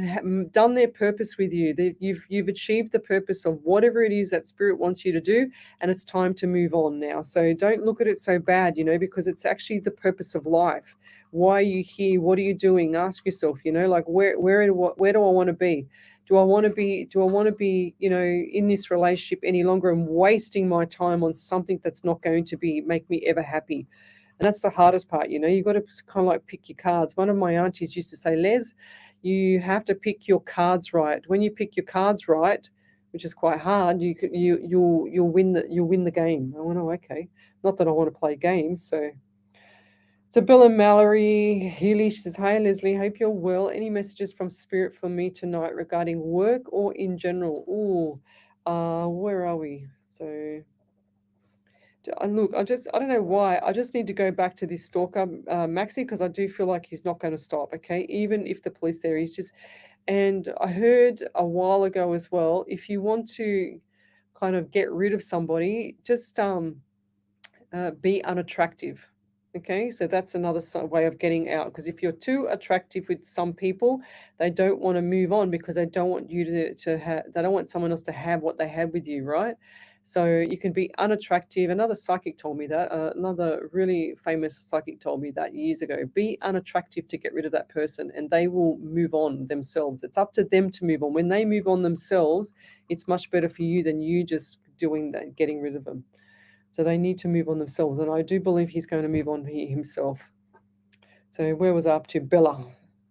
done their purpose with you. You've achieved the purpose of whatever it is that spirit wants you to do, and it's time to move on now. So don't look at it so bad, because it's actually the purpose of life. Why are you here? What are you doing? Ask yourself, like where do I want to be? Do I want to be, in this relationship any longer and wasting my time on something that's not going to make me ever happy? And that's the hardest part, you've got to kind of like pick your cards. One of my aunties used to say, Les, you have to pick your cards right. When you pick your cards right, which is quite hard, you'll win the game. I went, oh, okay. Not that I want to play games, so. So Bill and Mallory Healy, she says, hi Leslie, hope you're well. Any messages from Spirit for me tonight regarding work or in general? Where are we? So, look, I don't know why. I just need to go back to this stalker, Maxie, because I do feel like he's not going to stop, okay? Even if the police there, he's just, and I heard a while ago as well, if you want to kind of get rid of somebody, just be unattractive. Okay, so that's another way of getting out. Because if you're too attractive with some people, they don't want to move on because they don't want you to have, they don't want someone else to have what they had with you, right? So you can be unattractive. Another psychic told me that. Another really famous psychic told me that years ago. Be unattractive to get rid of that person, and they will move on themselves. It's up to them to move on. When they move on themselves, it's much better for you than you just doing that, getting rid of them. So they need to move on themselves. And I do believe he's going to move on himself. So where was I up to? Bella.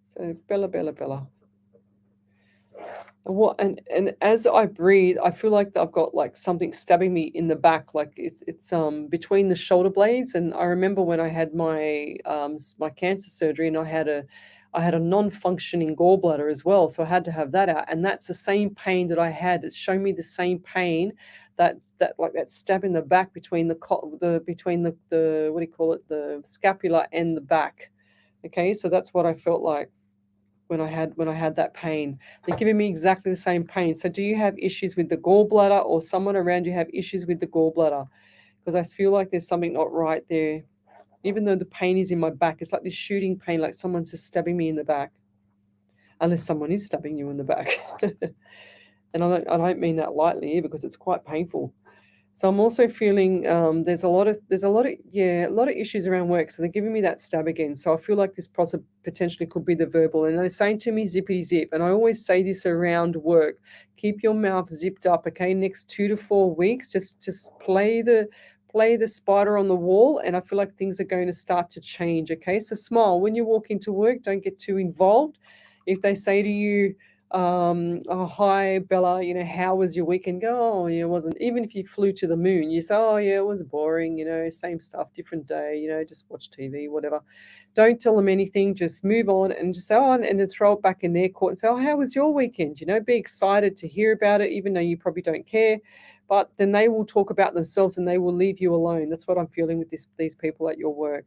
So Bella. And as I breathe, I feel like I've got like something stabbing me in the back, like it's between the shoulder blades. And I remember when I had my cancer surgery, and I had a non-functioning gallbladder as well, so I had to have that out. And that's the same pain that I had. It's showing me the same pain that like that stab in the back between the what do you call it, the scapula and the back. Okay, so that's what I felt like when I had that pain. They're giving me exactly the same pain. So do you have issues with the gallbladder, or someone around you have issues with the gallbladder? Because I feel like there's something not right there. Even though the pain is in my back, it's like this shooting pain, like someone's just stabbing me in the back. Unless someone is stabbing you in the back. And I don't mean that lightly, because it's quite painful. So I'm also feeling there's a lot of issues around work. So they're giving me that stab again. So I feel like this potentially could be the verbal. And they're saying to me, zippity zip. And I always say this around work: keep your mouth zipped up. Okay, next 2 to 4 weeks, just play the spider on the wall, and I feel like things are going to start to change. Okay, so smile when you walk into work. Don't get too involved. If they say to you, oh, hi Bella, how was your weekend? Go, oh, yeah, it wasn't. Even if you flew to the moon, you say, oh yeah, it was boring, same stuff, different day, just watch TV, whatever. Don't tell them anything, just move on and just say, oh, and then throw it back in their court and say, oh, how was your weekend? Be excited to hear about it, even though you probably don't care. But then they will talk about themselves and they will leave you alone. That's what I'm feeling with these people at your work.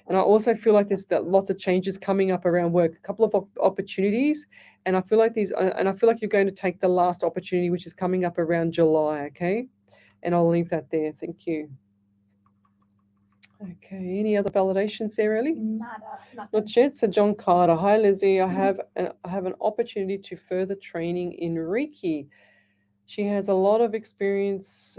And I also feel like there's lots of changes coming up around work, a couple of opportunities. And I feel like you're going to take the last opportunity, which is coming up around July. Okay. And I'll leave that there. Thank you. Okay. Any other validations there, Ellie? Nada. Not yet. So John Carter. Hi, Leslie. I have an opportunity to further training in Reiki. She has a lot of experience.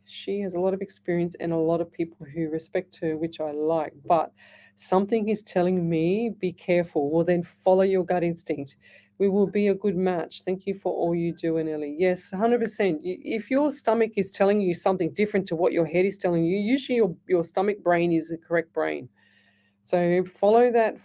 She has a lot of experience and a lot of people who respect her, which I like. But something is telling me, be careful. Well, then follow your gut instinct. We will be a good match. Thank you for all you do, Ellie. Yes, 100%. If your stomach is telling you something different to what your head is telling you, usually your stomach brain is the correct brain. So follow that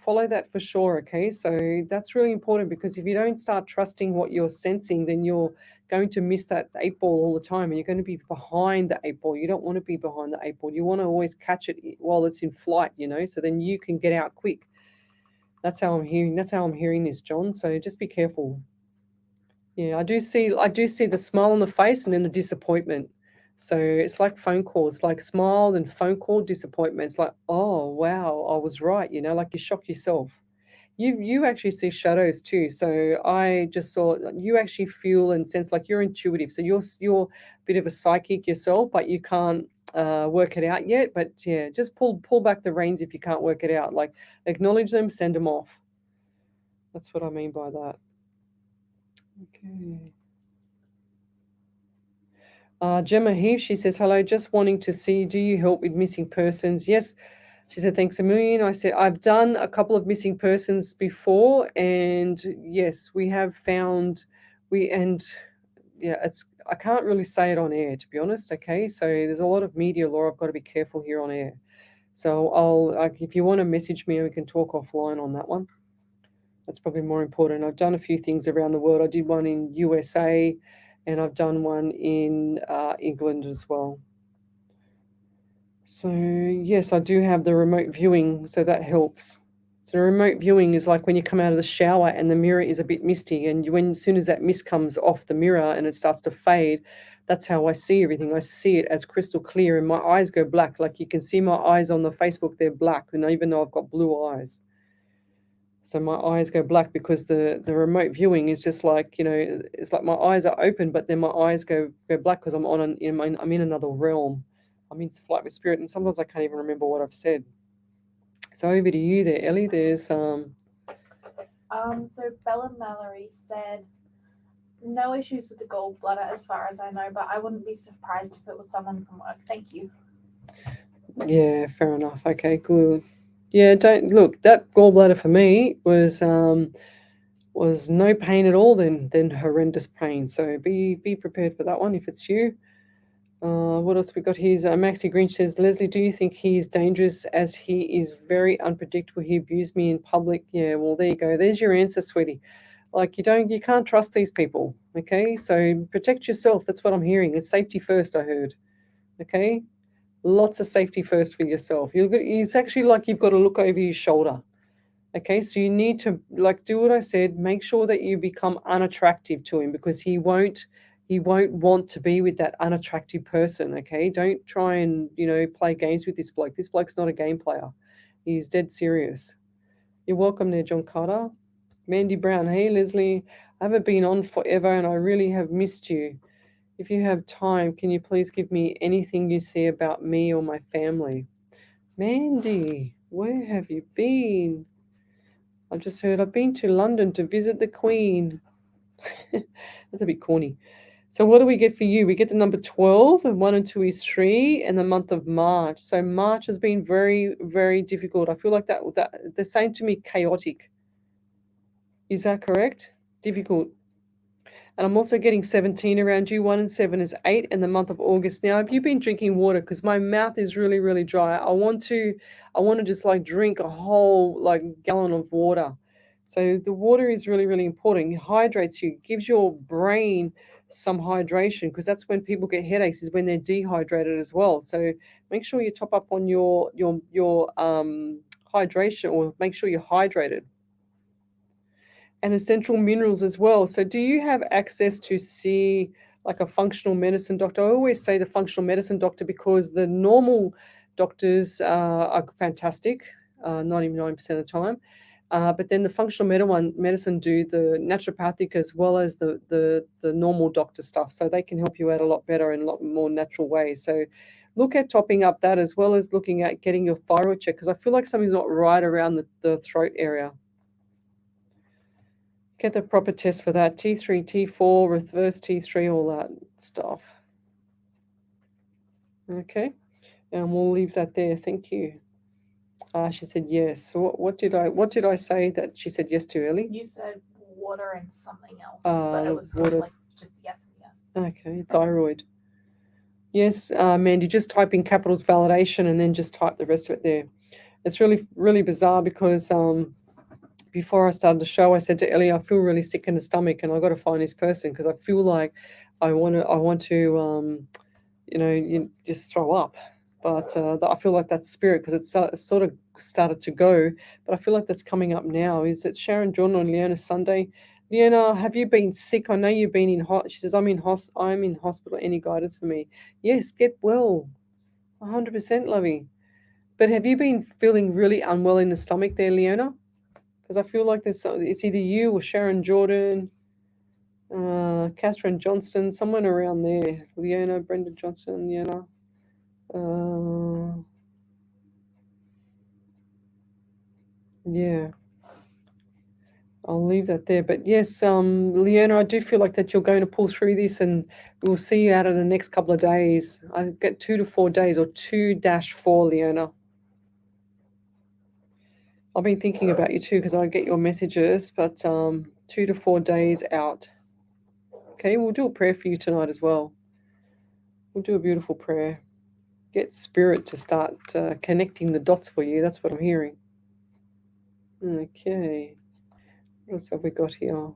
for sure. Okay, so that's really important, because if you don't start trusting what you're sensing, then you're going to miss that 8 ball all the time, and you're going to be behind the 8 ball. You don't want to be behind the 8 ball. You want to always catch it while it's in flight, so then you can get out quick. That's how I'm hearing this, John. So just be careful. Yeah, I do see the smile on the face and then the disappointment. So it's like phone calls, like smile and phone call, disappointment. It's like, oh wow, I was right, like you shocked yourself. You actually see shadows too. So I just saw you actually feel and sense, like you're intuitive. So you're a bit of a psychic yourself, but you can't work it out yet. But yeah, just pull back the reins if you can't work it out. Like acknowledge them, send them off. That's what I mean by that. Okay. Gemma Heath, she says, hello, just wanting to see, do you help with missing persons? Yes. She said, thanks a million. I said, I've done a couple of missing persons before, and yes, we have found, I can't really say it on air, to be honest. Okay. So there's a lot of media law. I've got to be careful here on air. So if you want to message me, we can talk offline on that one. That's probably more important. I've done a few things around the world. I did one in USA, and I've done one in England as well. So yes, I do have the remote viewing, so that helps. So remote viewing is like when you come out of the shower and the mirror is a bit misty, and as soon as that mist comes off the mirror and it starts to fade, that's how I see everything. I see it as crystal clear, and my eyes go black. Like you can see my eyes on the Facebook, they're black, and even though I've got blue eyes. So my eyes go black because the remote viewing is just like, it's like my eyes are open, but then my eyes go black because I'm in another realm. I'm in flight with spirit, and sometimes I can't even remember what I've said. So over to you there, Ellie. There's So Bella Mallory said, no issues with the gallbladder as far as I know, but I wouldn't be surprised if it was someone from work. Thank you. yeah, fair enough. Okay, good. Yeah, don't look, that gallbladder for me was no pain at all, then horrendous pain. So be prepared for that one if it's you. What else we got here? Maxie Green says, Lesley, do you think he is dangerous as he is very unpredictable? He abused me in public. Yeah, well, there you go. There's your answer, sweetie. Like you can't trust these people. Okay, so protect yourself. That's what I'm hearing. It's safety first, I heard. Okay, lots of safety first for yourself. It's actually like you've got to look over your shoulder. Okay, so you need to do what I said. Make sure that you become unattractive to him because he won't want to be with that unattractive person. Okay, don't try and play games with this bloke. This bloke's not a game player. He's dead serious. You're welcome there, John Carter. Mandy Brown, hey Lesley, I haven't been on forever and I really have missed you. If you have time, can you please give me anything you see about me or my family? Mandy, where have you been? I've just heard I've been to London to visit the Queen. That's a bit corny. So what do we get for you? We get the number 12, and 1 and 2 is 3, and the month of March. So March has been very, very difficult. I feel like that they're saying to me chaotic. Is that correct? Difficult. And I'm also getting 17 around you. 1 and 7 is 8 in the month of August. Now, have you been drinking water? Because my mouth is really, really dry. I want to just drink a whole gallon of water. So the water is really, really important. It hydrates you, gives your brain some hydration because that's when people get headaches is when they're dehydrated as well. So make sure you top up on your hydration or make sure you're hydrated. And essential minerals as well. So do you have access to see a functional medicine doctor? I always say the functional medicine doctor because the normal doctors are fantastic, 99% of the time. But then the functional medicine do the naturopathic as well as the normal doctor stuff. So they can help you out a lot better in a lot more natural ways. So look at topping up that as well as looking at getting your thyroid check because I feel like something's not right around the throat area. Get the proper test for that. T3, T4, reverse T3, all that stuff. Okay. And we'll leave that there. Thank you. She said yes. So what did I say that she said yes to, Ellie? You said water and something else, but it was water. Just yes and yes. Okay, thyroid. Yes, Mandy, just type in capitals validation and then just type the rest of it there. It's really, really bizarre because before I started the show, I said to Ellie, I feel really sick in the stomach and I've got to find this person because I feel like I want to just throw up. But I feel like that's spirit because it's sort of started to go. But I feel like that's coming up now. Is it Sharon Jordan on Leona Sunday? Leona, have you been sick? I know you've been in She says, I'm in hospital. Any guidance for me? Yes, get well. 100%, lovey. But have you been feeling really unwell in the stomach there, Leona? Because I feel like it's either you or Sharon Jordan, Catherine Johnston, someone around there. Leona, Brenda Johnston, Leona. Yeah. I'll leave that there. But yes, Leona, I do feel like that you're going to pull through this and we'll see you out in the next couple of days. I get 2 to 4 days or 2-4, Leona. I've been thinking about you too because I get your messages, but 2 to 4 days out. Okay, we'll do a prayer for you tonight as well. We'll do a beautiful prayer. Get spirit to start connecting the dots for you. That's what I'm hearing. Okay. What else have we got here?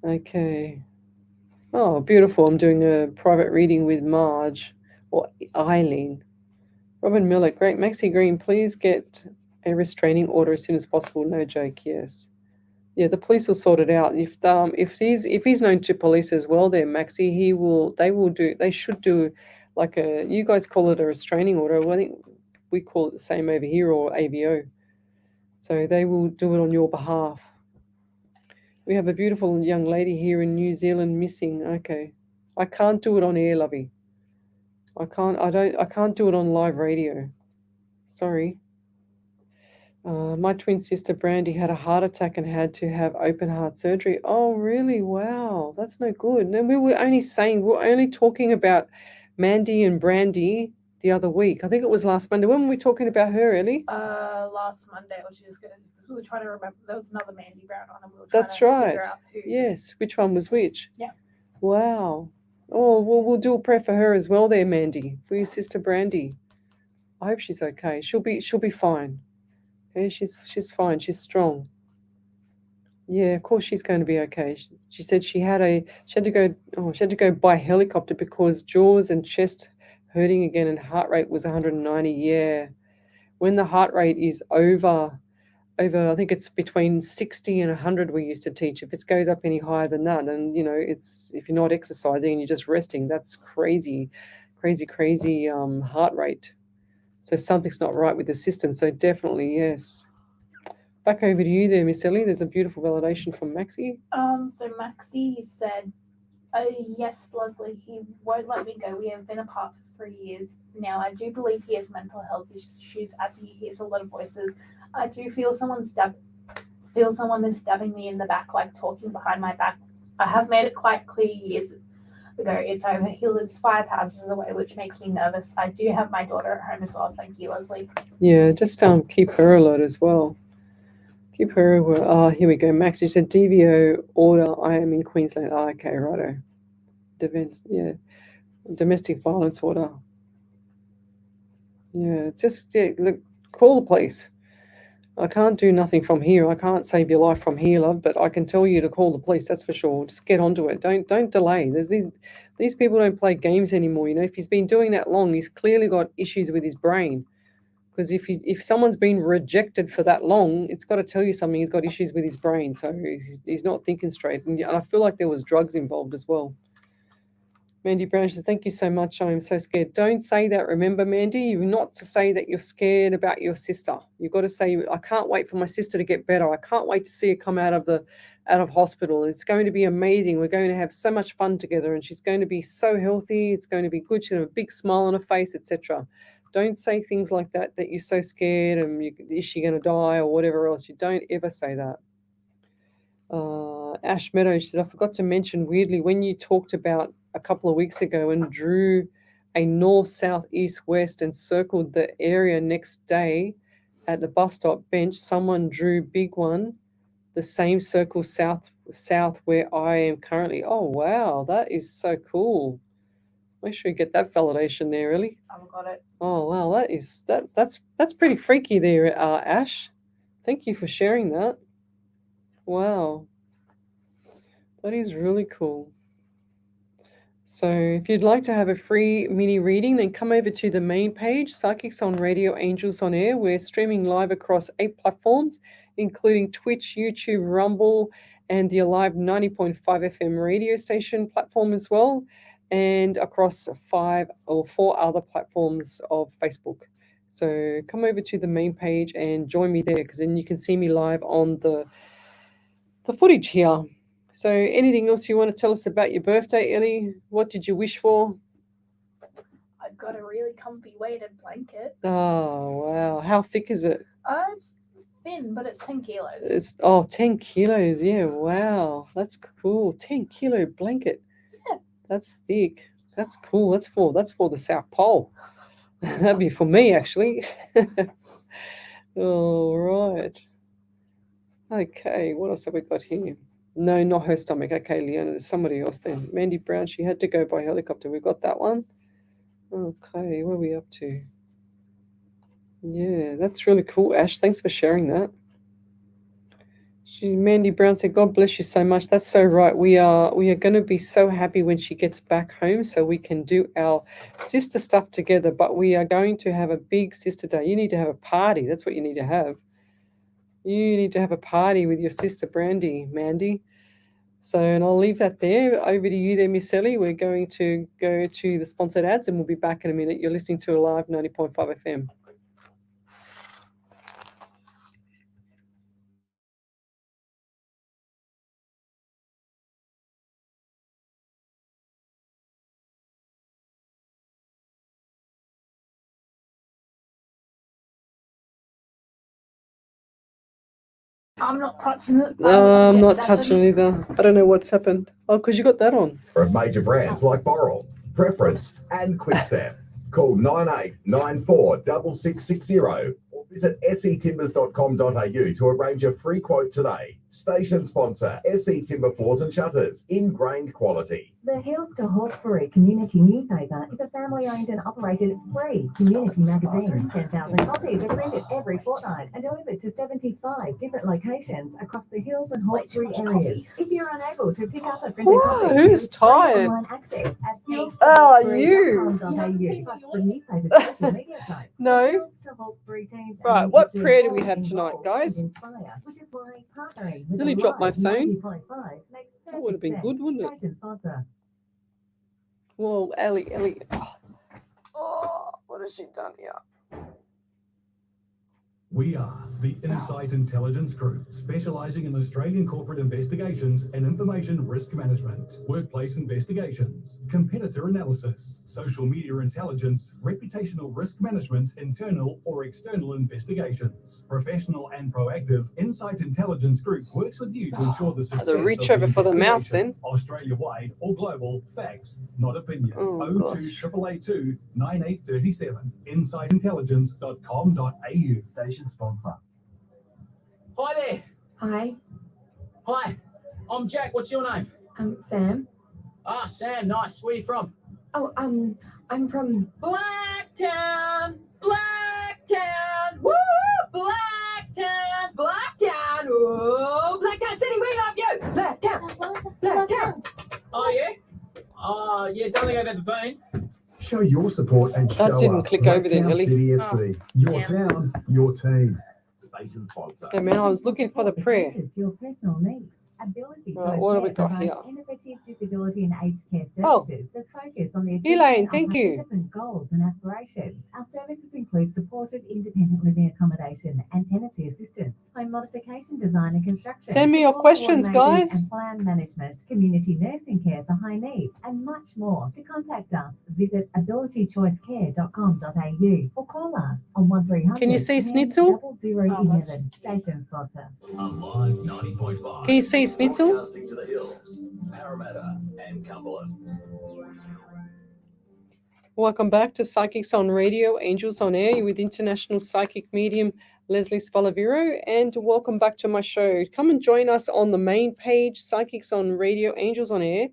Okay. Oh, beautiful. I'm doing a private reading with Marge or Eileen. Robin Miller, great. Maxie Green, please get a restraining order as soon as possible. No joke, yes. Yeah, the police will sort it out. If he's known to police as well there, Maxie, they should do you guys call it a restraining order. Well, I think we call it the same over here, or AVO. So they will do it on your behalf. We have a beautiful young lady here in New Zealand missing. Okay. I can't do it on air, lovey. I can't do it on live radio. Sorry. My twin sister Brandy had a heart attack and had to have open heart surgery. Oh, really? Wow, that's no good. And we were only talking about Mandy and Brandy the other week. I think it was last Monday. When were we talking about her, Ellie? Last Monday, or she was good because we were trying to remember. There was another Mandy Brown on, and we were trying That's to right. figure out who. Yes, which one was which? Yeah. Wow. Oh, well, we'll do a prayer for her as well, there, Mandy, for your sister Brandy. I hope she's okay. She'll be fine. Okay, she's fine. She's strong. Yeah, of course she's going to be okay. She said she had to go by helicopter because jaws and chest hurting again and heart rate was 190. Yeah. When the heart rate is over I think it's between 60 and 100 we used to teach. If it goes up any higher than that, then it's if you're not exercising and you're just resting, that's crazy heart rate. So something's not right with the system. So definitely yes. Back over to you there, Miss Ellie. There's a beautiful validation from Maxie. So Maxie said, yes, Leslie, he won't let me go. We have been apart for 3 years now. I do believe he has mental health issues as he hears a lot of voices. I do feel someone is stabbing me in the back, like talking behind my back. I have made it quite clear years ago it's over. He lives 5 houses away, which makes me nervous. I do have my daughter at home as well. Thank you, Leslie. Yeah, just keep her alert as well. Keep her aware. Oh, here we go. Max, you said DVO order. I am in Queensland. Oh, okay, righto. Domestic violence order. Yeah, it's just look, call the police. I can't do nothing from here. I can't save your life from here, love, but I can tell you to call the police, that's for sure. Just get onto it. Don't delay. There's these people don't play games anymore. If he's been doing that long, he's clearly got issues with his brain. Because if someone's been rejected for that long, it's got to tell you something. He's got issues with his brain, so he's not thinking straight. And I feel like there was drugs involved as well. Mandy Brown says, thank you so much. I'm so scared. Don't say that. Remember, Mandy, you're not to say that you're scared about your sister. You've got to say, I can't wait for my sister to get better. I can't wait to see her come out of hospital. It's going to be amazing. We're going to have so much fun together, and she's going to be so healthy. It's going to be good. She'll have a big smile on her face, etc. Don't say things like that you're so scared and is she going to die or whatever else. You don't ever say that. Ash Meadows said, I forgot to mention weirdly when you talked about a couple of weeks ago and drew a north, south, east, west and circled the area next day at the bus stop bench, someone drew big one, the same circle south where I am currently. Oh, wow, that is so cool. Make sure you get that validation there, Ellie. I've got it. Oh, wow, that's pretty freaky there, Ash. Thank you for sharing that. Wow. That is really cool. So if you'd like to have a free mini reading, then come over to the main page, Psychics on Radio, Angels on Air. We're streaming live across 8 platforms, including Twitch, YouTube, Rumble, and the Alive 90.5 FM radio station platform as well, and across 4 other platforms of Facebook. So come over to the main page and join me there, because then you can see me live on the footage here. So anything else you want to tell us about your birthday, Ellie? What did you wish for? I got a really comfy weighted blanket. Oh, wow. How thick is it? It's thin, but it's 10 kilos. It's 10 kilos. Yeah, wow. That's cool. 10 kilo blanket. Yeah. That's thick. That's cool. That's for the South Pole. That'd be for me, actually. All right. Okay, what else have we got here? No, not her stomach. Okay, Leona, there's somebody else then. Mandy Brown, she had to go by helicopter. We've got that one. Okay, what are we up to? Yeah, that's really cool, Ash. Thanks for sharing that. Mandy Brown said, God bless you so much. That's so right. We are going to be so happy when she gets back home so we can do our sister stuff together. But we are going to have a big sister day. You need to have a party. That's what you need to have. You need to have a party with your sister Brandy, Mandy. So, and I'll leave that there. Over to you there, Miss Ellie. We're going to go to the sponsored ads and we'll be back in a minute. You're listening to Alive 90.5 FM. I'm not touching it. I'm not touching it either. I don't know what's happened. Oh, because you got that on. From major brands like Boral, Preference, and Quickstep. Call 98946660 or visit setimbers.com.au to arrange a free quote today. Station sponsor, SE Timber Floors and Shutters, ingrained quality. The Hills to Hawkesbury Community Newspaper is a family-owned and operated free community magazine. 10,000 copies are printed every fortnight and delivered to 75 different locations across the Hills and Hawkesbury areas. If you're unable to pick up a printed Whoa, copy, who's it's free tired? online access at you. plus the newspaper's social media sites. No. The Hills to Hawkesbury teams are Right, eager what to prayer do we inform, have tonight, involve, guys? and inspire, which is why partnering with Nearly a dropped my live phone. 90.5 makes That would have been perfect good, sense. wouldn't it? Station sponsor. Whoa, Ellie. Oh, what has she done here? We are the Insight Intelligence Group, specialising in Australian corporate investigations and information risk management, workplace investigations, competitor analysis, social media intelligence, reputational risk management, internal or external investigations. Professional and proactive, Insight Intelligence Group works with you to ensure the success The of reach the over for the mouse investigation. then. Australia-wide or global, facts, not opinion. Oh, 02 9837, insightintelligence.com.au. Station sponsor. Hi there. Hi, Hi. I'm Jack. What's your name? I'm Sam. Ah, Sam. Nice. Where you from? Oh, I'm from Blacktown. Blacktown. Woo! Blacktown. Blacktown. Oh, Blacktown City. We love you. Blacktown. Oh, yeah? Oh, yeah. Don't think I've ever been. Show your support and show That didn't up. click over there, Blacktown Ellie. City FC. Your yeah. town, your team. Station sponsor. Yeah, man, I was looking for the prayer. To your personal needs. Ability Right, Choice what have we Care got provides here? innovative disability and aged care Oh. services that focus on the Elaine, achievement of thank you. participant goals and aspirations. Our services include supported independent living accommodation and tenancy assistance, home modification design and construction. Send me your call questions, coordinators guys. And plan management, community nursing care for high needs, and much more. To contact us, visit abilitychoicecare.com.au or call us on 1300. Can you see Snitzel? 0011. Station sponsor. Alive 90.5. Can you see Snitzel? Broadcasting to the hills, Parramatta and Cumberland. Welcome back to Psychics on Radio, Angels on Air with international psychic medium Lesley Spaliviero, and welcome back to my show. Come and join us on the main page, Psychics on Radio, Angels on Air,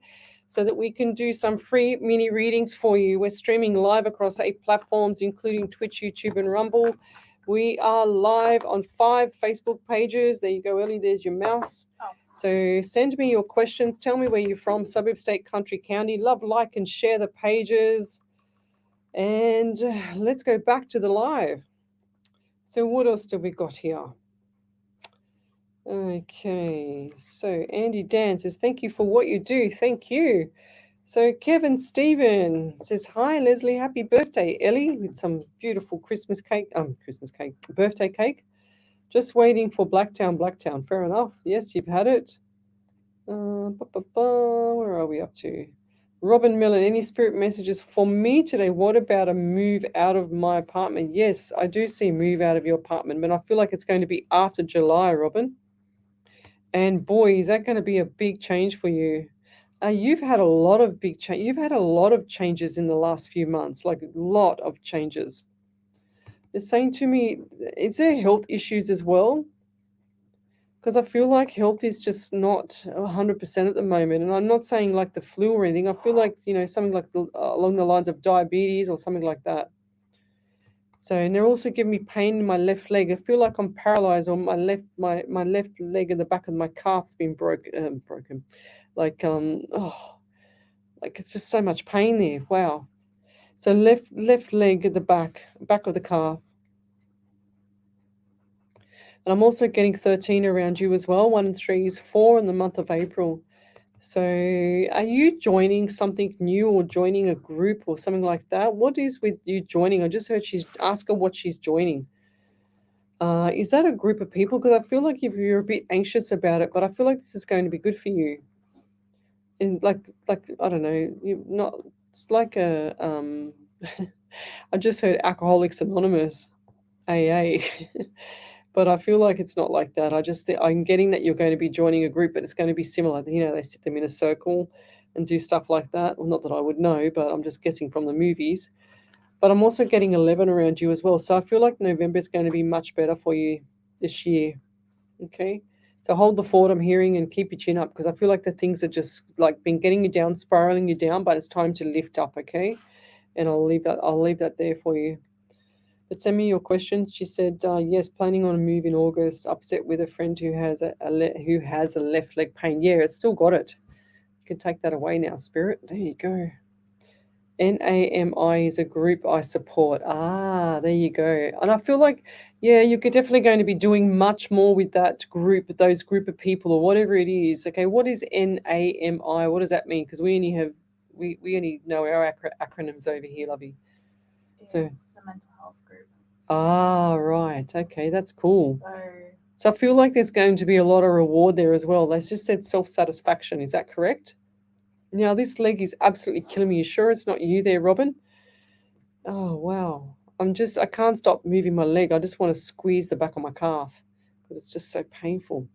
so that we can do some free mini readings for you. We're streaming live across 8 platforms, including Twitch, YouTube, and Rumble. We are live on 5 Facebook pages. There you go, Ellie. There's your mouse. Oh. So send me your questions. Tell me where you're from, suburb, state, country, county. Love, like, and share the pages. And let's go back to the live. So what else do we got here? Okay, so Andy Dan says, thank you for what you do. Thank you. So Kevin Stephen says, hi, Lesley. Happy birthday, Ellie, with some beautiful birthday cake. Just waiting for Blacktown. Fair enough. Yes, you've had it. Where are we up to? Robin Millen, any spirit messages for me today? What about a move out of my apartment? Yes, I do see move out of your apartment, but I feel like it's going to be after July, Robin. And boy, is that going to be a big change for you. You've had a lot of You've had a lot of changes in the last few months, like a lot of changes. They're saying to me, is there health issues as well? Because I feel like health is just not 100% at the moment. And I'm not saying like the flu or anything. I feel like, something like along the lines of diabetes or something like that. So, and they're also giving me pain in my left leg. I feel like I'm paralyzed, or my left leg in the back of my calf's been broken. Like it's just so much pain there. Wow. So left leg at the back of the calf. And I'm also getting 13 around you as well. 1 and 3 is 4 in the month of April. So are you joining something new or joining a group or something like that? What is with you joining? I just heard ask her what she's joining. Is that a group of people? Because I feel like you're a bit anxious about it, but I feel like this is going to be good for you. And like I don't know, you're not. It's like a I just heard Alcoholics Anonymous, AA. But I feel like it's not like that. I'm getting that you're going to be joining a group, but it's going to be similar. You know, they sit them in a circle and do stuff like that. Well, not that I would know, but I'm just guessing from the movies. But I'm also getting 11 around you as well. So I feel like November is going to be much better for you this year. Okay. So hold the fort, I'm hearing, and keep your chin up, because I feel like the things are just like been getting you down, spiraling you down, but it's time to lift up, okay? And I'll leave that there for you. But send me your questions. She said, yes, planning on a move in August, upset with a friend who has who has a left leg pain. Yeah, it's still got it. You can take that away now, Spirit. There you go. NAMI is a group I support. Ah, there you go. And I feel like, yeah, you're definitely going to be doing much more with that group, those group of people, or whatever it is. Okay, what is NAMI? What does that mean? Because we only know our acronyms over here, lovey. So It's a mental health group. Ah, right. Okay, that's cool. So So I feel like there's going to be a lot of reward there as well. They just said self-satisfaction. Is that correct? Now, this leg is absolutely killing me. You sure it's not you there, Robin? Oh, wow. I can't stop moving my leg. I just want to squeeze the back of my calf because it's just so painful.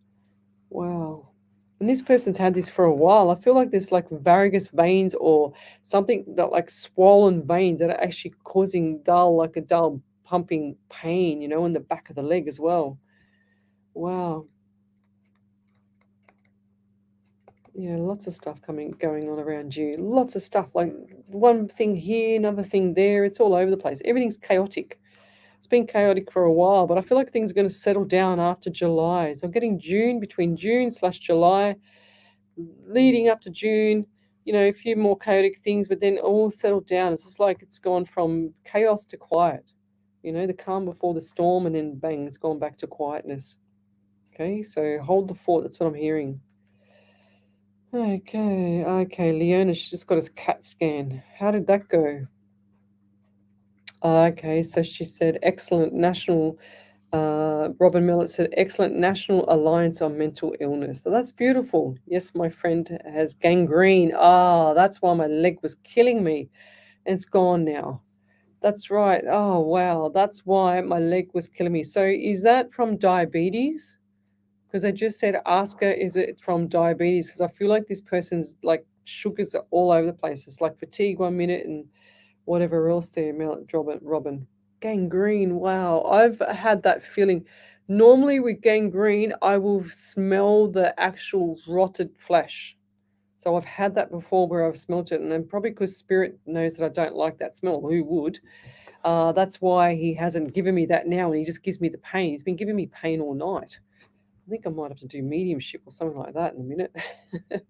Wow. And this person's had this for a while. I feel like there's like varicose veins or something that like swollen veins that are actually causing like a dull pumping pain, in the back of the leg as well. Wow. Yeah, lots of stuff going on around you. Lots of stuff, like one thing here, another thing there. It's all over the place. Everything's chaotic. It's been chaotic for a while, but I feel like things are going to settle down after July. So I'm getting between June/July, leading up to June, a few more chaotic things, but then all settled down. It's just like it's gone from chaos to quiet. The calm before the storm, and then bang, it's gone back to quietness. Okay, so hold the fort. That's what I'm hearing. Okay, Leona, she just got a CAT scan. How did that go? Okay, so she said, excellent national, Robin Millett said, excellent national alliance on mental illness. So that's beautiful. Yes, my friend has gangrene. That's why my leg was killing me. And it's gone now. That's right. Oh, wow. That's why my leg was killing me. So is that from diabetes? Because I just said, ask her, is it from diabetes? Because I feel like this person's like sugars are all over the place. It's like fatigue 1 minute and whatever else there, Robin. Gangrene, wow. I've had that feeling. Normally with gangrene, I will smell the actual rotted flesh. So I've had that before where I've smelt it, and then probably because Spirit knows that I don't like that smell. Who would? That's why he hasn't given me that now, and he just gives me the pain. He's been giving me pain all night. I think I might have to do mediumship or something like that in a minute. she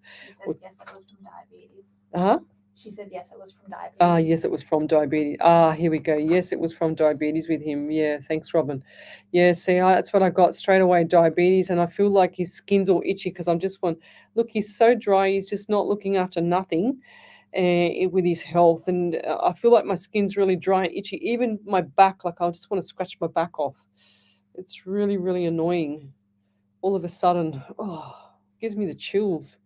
said yes, it was from diabetes. Uh-huh. She said yes, it was from diabetes. Yes, it was from diabetes. Here we go. Yes, it was from diabetes with him. Yeah, thanks, Robin. Yeah, see, that's what I got straight away, diabetes, and I feel like his skin's all itchy because look, he's so dry. He's just not looking after nothing with his health, and I feel like my skin's really dry and itchy. Even my back, like I just want to scratch my back off. It's really, really annoying. All of a sudden, gives me the chills.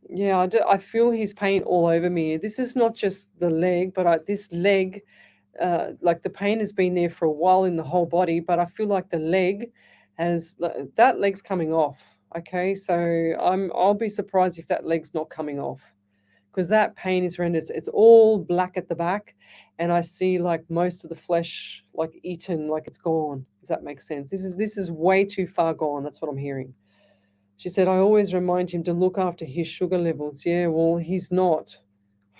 Yeah, I feel his pain all over me. This is not just the leg, but this leg, like the pain has been there for a while in the whole body, but I feel like the leg that leg's coming off. Okay, so I'll be surprised if that leg's not coming off, because that pain is horrendous. It's all black at the back, and I see like most of the flesh like eaten, like it's gone. If that makes sense. This is way too far gone. That's what I'm hearing. She said, I always remind him to look after his sugar levels. Yeah, well, he's not.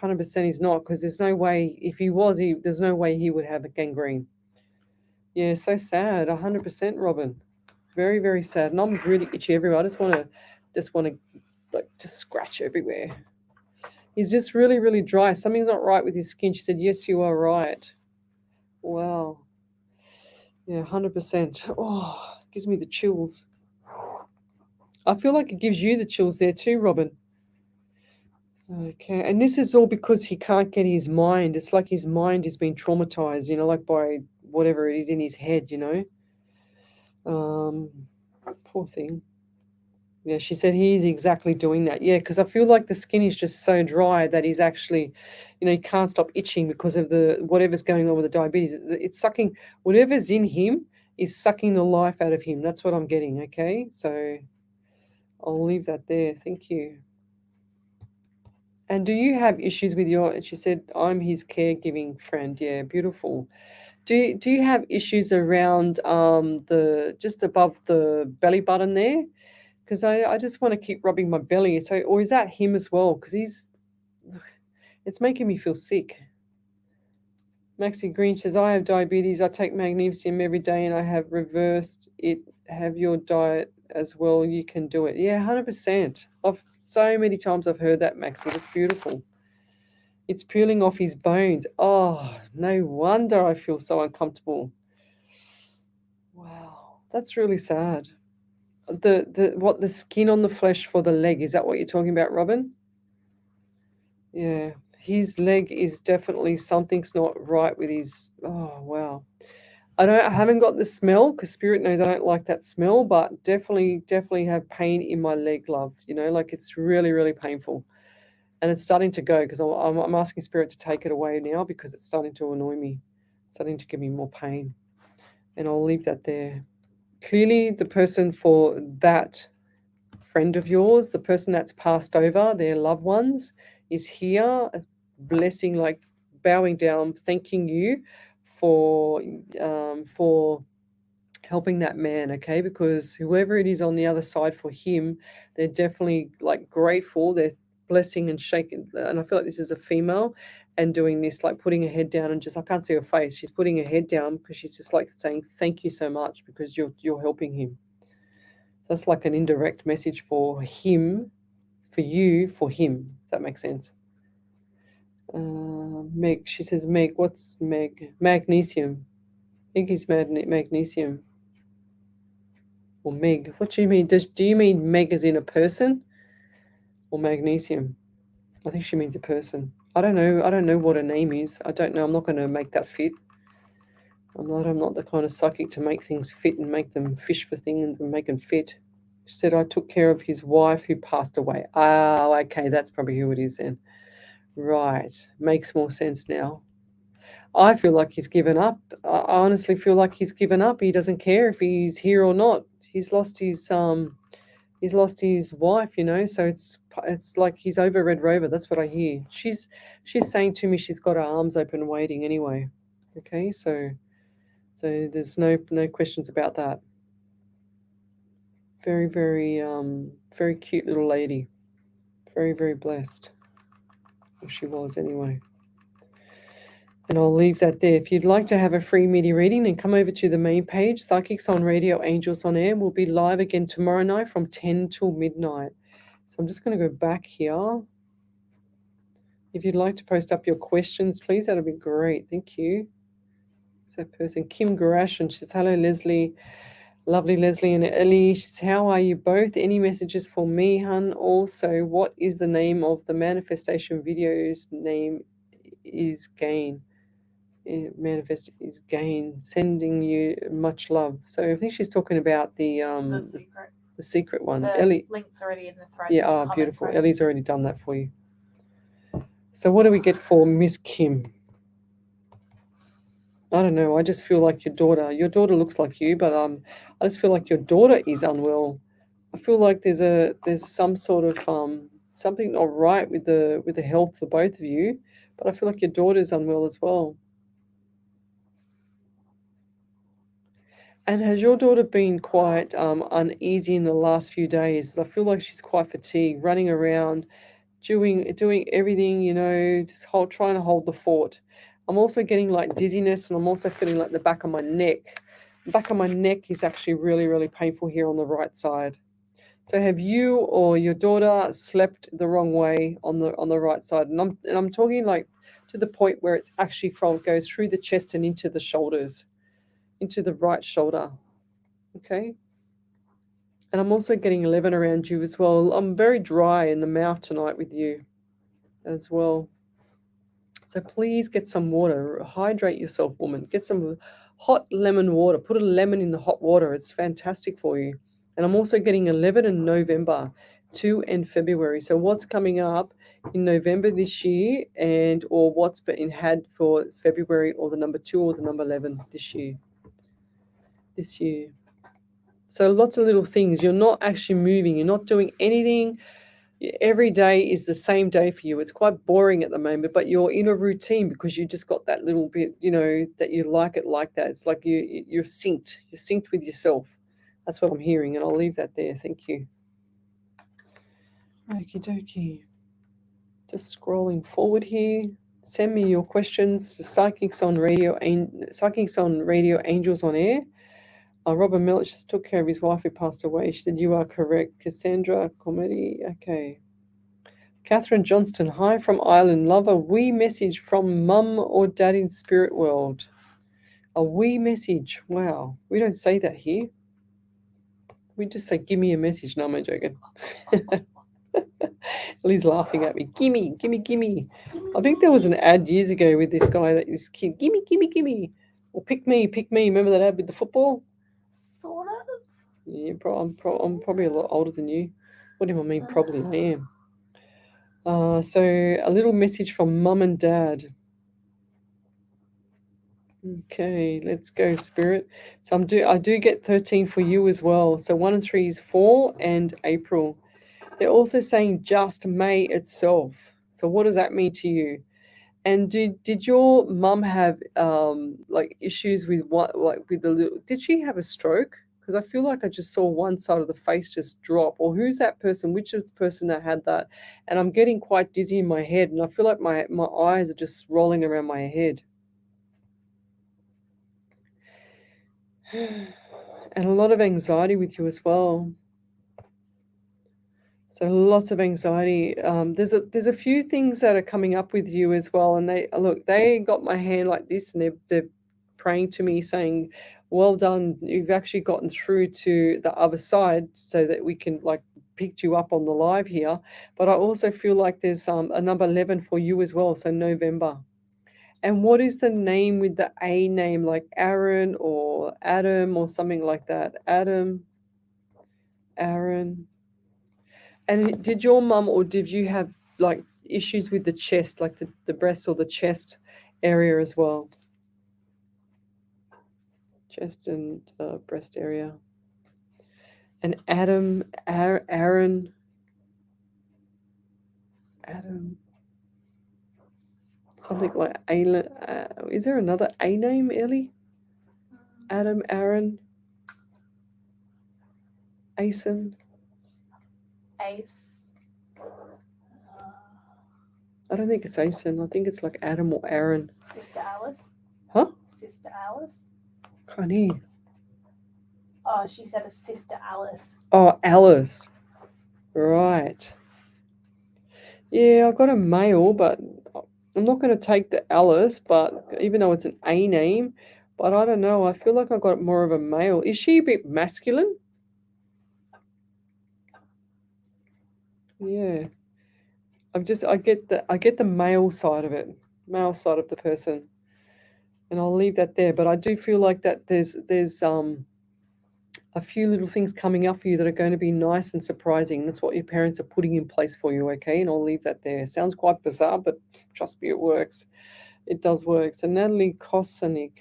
100% he's not, because there's no way, if he was, there's no way he would have a gangrene. Yeah, so sad. 100%, Robin. Very, very sad. And I'm really itchy everywhere. I just want to like just scratch everywhere. He's just really, really dry. Something's not right with his skin. She said, yes, you are right. Wow. Yeah, 100%. Oh, gives me the chills. I feel like it gives you the chills there too, Robin. Okay, and this is all because he can't get his mind. It's like his mind has been traumatized, like by whatever it is in his head, Poor thing. Yeah, she said he's exactly doing that. Yeah, because I feel like the skin is just so dry that he's actually, he can't stop itching because of whatever's going on with the diabetes. It's sucking whatever's in him. is sucking the life out of him. That's what I'm getting, okay? So I'll leave that there. Thank you. And do you have issues with your, she said, I'm his caregiving friend. Yeah, beautiful. Do you have issues around the, just above the belly button there? Because I just want to keep rubbing my belly. So, or is that him as well? Because it's making me feel sick. Maxi Green says, I have diabetes. I take magnesium every day and I have reversed it. Have your diet as well. You can do it. Yeah, 100%. So many times I've heard that, Maxi. That's beautiful. It's peeling off his bones. Oh, no wonder I feel so uncomfortable. Wow, that's really sad. The skin on the flesh for the leg, is that what you're talking about, Robin? Yeah, his leg is definitely, something's not right with his, oh wow. I haven't got the smell because Spirit knows I don't like that smell, but definitely have pain in my leg, love. You know, like it's really, really painful. And it's starting to go because I'm asking Spirit to take it away now because it's starting to annoy me, starting to give me more pain. And I'll leave that there. Clearly, the person for that friend of yours, the person that's passed over, their loved ones, is here, blessing, like bowing down, thanking you for helping that man, okay? Because whoever it is on the other side for him, they're definitely like grateful. They're blessing and shaking. And I feel like this is a female and doing this, like putting her head down and just, I can't see her face. She's putting her head down because she's just like saying, thank you so much because you're helping him. So that's like an indirect message for him, for you, for him. If that makes sense. Meg, she says, Meg, what's Meg? Magnesium. I think it's magnesium. Or Meg. What do you mean? Do you mean Meg as in a person? Or magnesium? I think she means a person. I don't know what her name is. I don't know. I'm not going to make that fit. I'm not the kind of psychic to make things fit and make them fish for things and make them fit. She said, I took care of his wife who passed away. Oh, okay. That's probably who it is then. Right. Makes more sense now. I feel like he's given up. I honestly feel like he's given up. He doesn't care if he's here or not. He's lost his wife, you know, so it's like he's over Red Rover. That's what I hear. She's saying to me she's got her arms open waiting anyway. Okay, so there's no questions about that. Very, very very cute little lady. Very, very blessed. Or she was anyway. And I'll leave that there. If you'd like to have a free media reading, then come over to the main page, Psychics on Radio, Angels on Air. We'll be live again tomorrow night from 10 till midnight. So I'm just going to go back here. If you'd like to post up your questions, please, that'll be great. Thank you. So that person, Kim Garash, and she says, hello, Leslie. Lovely Leslie and Ellie. She says, how are you both? Any messages for me, hun? Also, what is the name of the manifestation video's name is Gain? Manifest is Gain, sending you much love. So I think she's talking about the secret one. Ellie, link's already in the thread. Yeah, oh, beautiful. Thread. Ellie's already done that for you. So what do we get for Miss Kim? I don't know. I just feel like your daughter looks like you, but I just feel like your daughter is unwell. I feel like there's some sort of something not right with the health for both of you, but I feel like your daughter's unwell as well. And has your daughter been quite uneasy in the last few days? I feel like she's quite fatigued, running around, doing everything, you know, just trying to hold the fort. I'm also getting like dizziness, and I'm also feeling like the back of my neck. The back of my neck is actually really, really painful here on the right side. So have you or your daughter slept the wrong way on the right side? And I'm talking like to the point where it's actually goes through the chest and into the shoulders. Into the right shoulder, okay? And I'm also getting 11 around you as well. I'm very dry in the mouth tonight with you as well. So please get some water. Hydrate yourself, woman. Get some hot lemon water. Put a lemon in the hot water. It's fantastic for you. And I'm also getting 11 in November, 2 in February. So what's coming up in November this year or what's been had for February, or the number 2 or the number 11 this year? this year. So lots of little things. You're not actually moving. You're not doing anything. Every day is the same day for you. It's quite boring at the moment, but you're in a routine because you just got that little bit, that you like it like that. It's like you're synced. You're synced with yourself. That's what I'm hearing, and I'll leave that there. Thank you. Okie dokie. Just scrolling forward here. Send me your questions to Psychics on Radio Angels on Air. Robert Millich just took care of his wife who passed away. She said, "You are correct." Cassandra Comedy. Okay. Catherine Johnston, hi from Ireland. Love a wee message from mum or dad in spirit world. A wee message. Wow. We don't say that here. We just say, "Give me a message." No, I'm joking. Liz laughing at me. Gimme, gimme, gimme. I think there was an ad years ago with this guy, this kid. Gimme, gimme, gimme. Or pick me, pick me. Remember that ad with the football? Sort of. Yeah, I'm probably a lot older than you. What do I mean? Probably I am. So a little message from mum and dad. Okay, let's go, Spirit. So I do get 13 for you as well. So 1 and 3 is 4 and April. They're also saying just May itself. So what does that mean to you? And did your mum have like issues with did she have a stroke? Because I feel like I just saw one side of the face just drop. Or who's that person? Which is the person that had that? And I'm getting quite dizzy in my head, and I feel like my eyes are just rolling around my head. And a lot of anxiety with you as well. So lots of anxiety. There's a few things that are coming up with you as well, and they got my hand like this, and they're praying to me, saying, "Well done, you've actually gotten through to the other side, so that we can like pick you up on the live here." But I also feel like there's a number 11 for you as well, so November. And what is the name with the A name, like Aaron or Adam or something like that? Adam, Aaron. And did your mum or did you have like issues with the chest, like the breast or the chest area as well? Chest and breast area. And Adam, Aaron, Adam, something like is there another A name, Ellie? Adam, Aaron, Asen. Ace. I don't think it's Asen. I think it's like Adam or Aaron. Sister Alice. Huh? Sister Alice. Can't hear. Oh, she said a Sister Alice. Oh, Alice. Right. Yeah, I got a male, but I'm not going to take the Alice, but even though it's an A name, but I don't know. I feel like I got more of a male. Is she a bit masculine? Yeah. I get the male side of it, male side of the person. And I'll leave that there. But I do feel like that there's a few little things coming up for you that are going to be nice and surprising. That's what your parents are putting in place for you, okay? And I'll leave that there. Sounds quite bizarre, but trust me, it works. It does work. So Natalie Kosanik.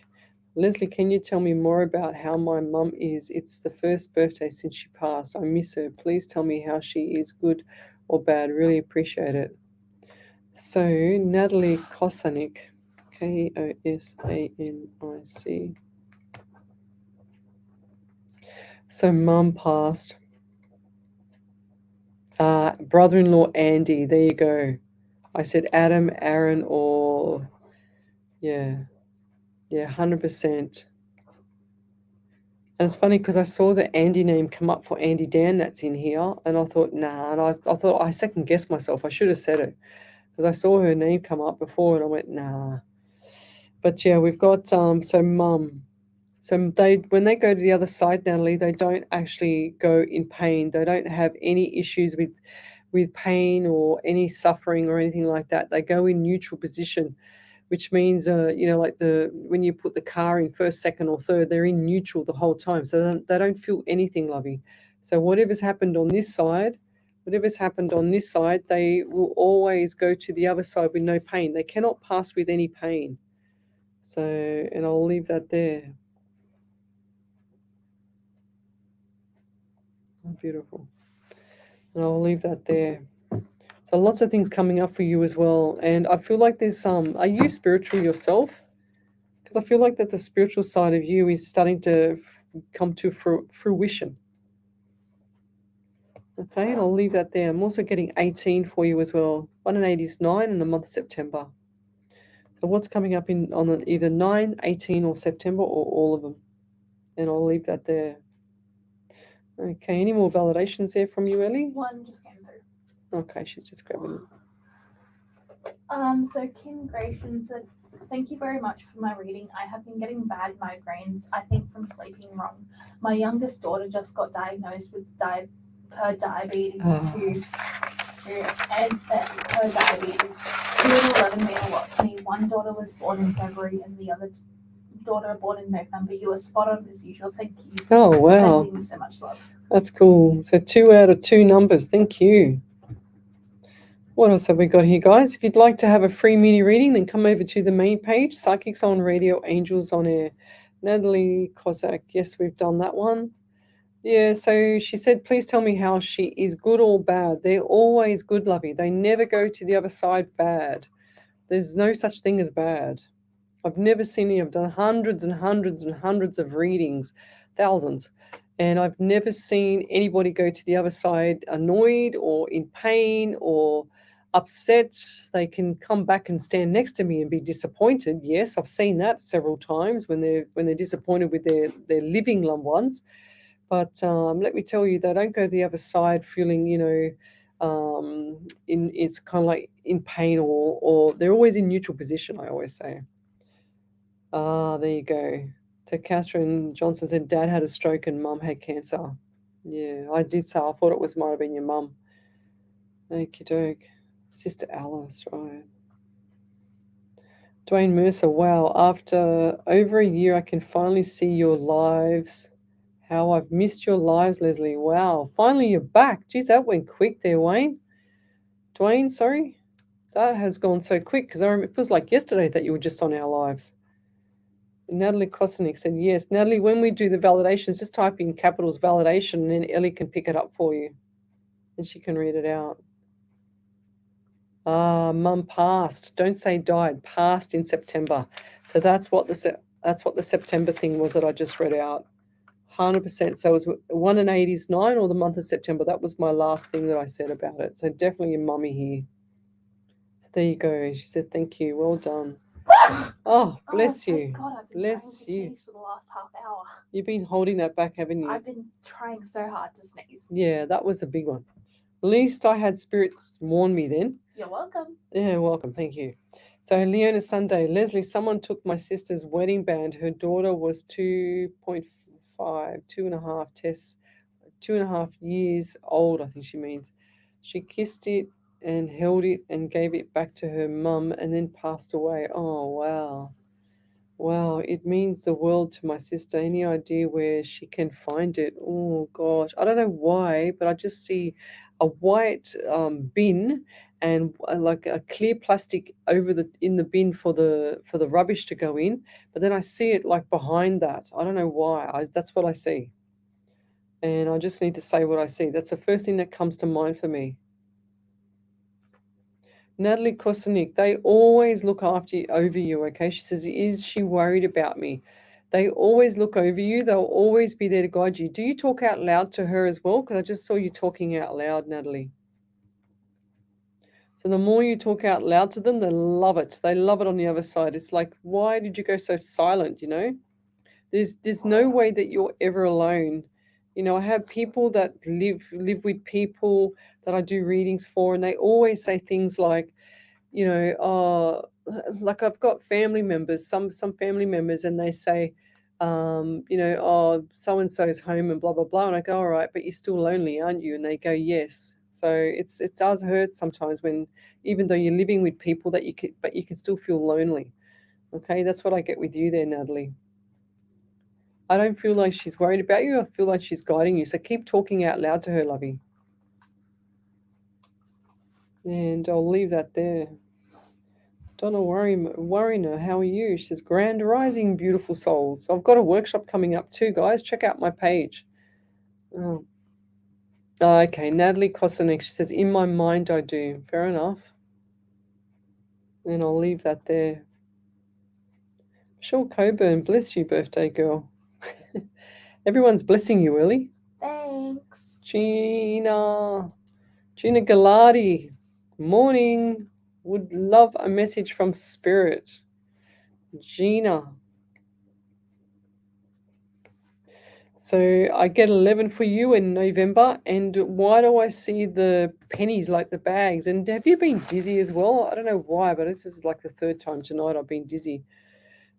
Lesley, can you tell me more about how my mum is? It's the first birthday since she passed. I miss her. Please tell me how she is, good or bad. Really appreciate it. So Natalie Kosanik. Kosanic. So mum passed. Brother-in-law Andy. There you go. I said Adam, Aaron, or yeah, 100%. And it's funny because I saw the Andy name come up for Andy Dan that's in here, and I thought, nah, and I thought I second guessed myself. I should have said it because I saw her name come up before, and I went, nah. But yeah, we've got so mum. So when they go to the other side, Natalie, they don't actually go in pain. They don't have any issues with pain or any suffering or anything like that. They go in neutral position, which means, like when you put the car in first, second, or third, they're in neutral the whole time. So they don't feel anything, lovey. So whatever's happened on this side, they will always go to the other side with no pain. They cannot pass with any pain. So, and I'll leave that there. Oh, beautiful. And I'll leave that there. So lots of things coming up for you as well. And I feel like there's some. Are you spiritual yourself? Because I feel like that the spiritual side of you is starting to come to fruition. Okay, and I'll leave that there. I'm also getting 18 for you as well. 1 and 8 is 9 in the month of September. So what's coming up on either 9, 18 or September or all of them? And I'll leave that there. Okay, any more validations there from you, Ellie? One just came through. Okay, she's just grabbing it. So Kim Gratian said, "Thank you very much for my reading. I have been getting bad migraines, I think from sleeping wrong. My youngest daughter just got diagnosed with her diabetes her diabetes. 2 and 11 mean a lot to me. One daughter was born in February and the other daughter born in November. You were spot on as usual. Thank you Oh, for wow. sending me so much love." That's cool. So 2 out of 2 numbers. Thank you. What else have we got here, guys? If you'd like to have a free mini reading, then come over to the main page, Psychics on Radio, Angels on Air. Natalie Kozak, yes, we've done that one. Yeah, so she said, please tell me how she is good or bad. They're always good, lovey. They never go to the other side bad. There's no such thing as bad. I've never seen any. I've done hundreds and hundreds and hundreds of readings, thousands. And I've never seen anybody go to the other side annoyed or in pain or upset. They can come back and stand next to me and be disappointed. Yes, I've seen that several times when they're disappointed with their living loved ones. But let me tell you, they don't go to the other side feeling, it's kind of like in pain or they're always in neutral position, I always say. There you go. So Catherine Johnson said, Dad had a stroke and Mum had cancer. Yeah, I did say, I thought it might have been your mum. Okie doke. Sister Alice, right. Dwayne Mercer, wow, after over a year, I can finally see your lives. How I've missed your lives, Leslie. Wow, finally you're back. Geez, that went quick there, Wayne. Dwayne, sorry. That has gone so quick because it feels like yesterday that you were just on our lives. Natalie Kosanik said, yes. Natalie, when we do the validations, just type in capitals validation and then Ellie can pick it up for you. And she can read it out. Mum passed. Don't say died. Passed in September. So that's what the September thing was that I just read out. 100%. So it was 1 and 8 is 9 or the month of September. That was my last thing that I said about it. So definitely a mummy here. So there you go. She said, thank you. Well done. Oh, bless you. God, I've been Bless trying to you. sneeze for the last half hour. You've been holding that back, haven't you? I've been trying so hard to sneeze. Yeah, that was a big one. At least I had spirits warn me then. You're welcome. Yeah, welcome. Thank you. So Leona Sunday, Leslie, someone took my sister's wedding band. Her daughter was 2.5, 2.5 tests, 2.5 years old, I think she means. She kissed it and held it and gave it back to her mum and then passed away. Oh, wow. Wow, it means the world to my sister. Any idea where she can find it? Oh, gosh. I don't know why, but I just see a white bin and like a clear plastic in the bin for the rubbish to go in. But then I see it like behind that. I don't know why. That's what I see. And I just need to say what I see. That's the first thing that comes to mind for me. Natalie Kosanik, they always look over you, okay? She says, is she worried about me? They always look over you. They'll always be there to guide you. Do you talk out loud to her as well? Because I just saw you talking out loud, Natalie. So the more you talk out loud to them, they love it. They love it on the other side. It's like, why did you go so silent, There's no way that you're ever alone. I have people that live with people that I do readings for, and they always say things like, like I've got family members, some family members, and they say, so and so's home and blah blah blah, and I go, all right, but you're still lonely, aren't you? And they go, yes. So it does hurt sometimes when, even though you're living with people but you can still feel lonely. Okay, that's what I get with you there, Natalie. I don't feel like she's worried about you. I feel like she's guiding you. So keep talking out loud to her, lovey. And I'll leave that there. Donna Warriner, how are you? She says, Grand Rising, beautiful souls. So I've got a workshop coming up too, guys. Check out my page. Oh, Oh, okay, Natalie Kosanek, she says, in my mind I do. Fair enough. And I'll leave that there. Michelle Coburn, bless you, birthday girl. Everyone's blessing you, Ellie. Thanks. Gina Gallardi, morning. Would love a message from Spirit. Gina. So I get 11 for you in November. And why do I see the pennies like the bags? And have you been dizzy as well? I don't know why, but this is like the third time tonight I've been dizzy.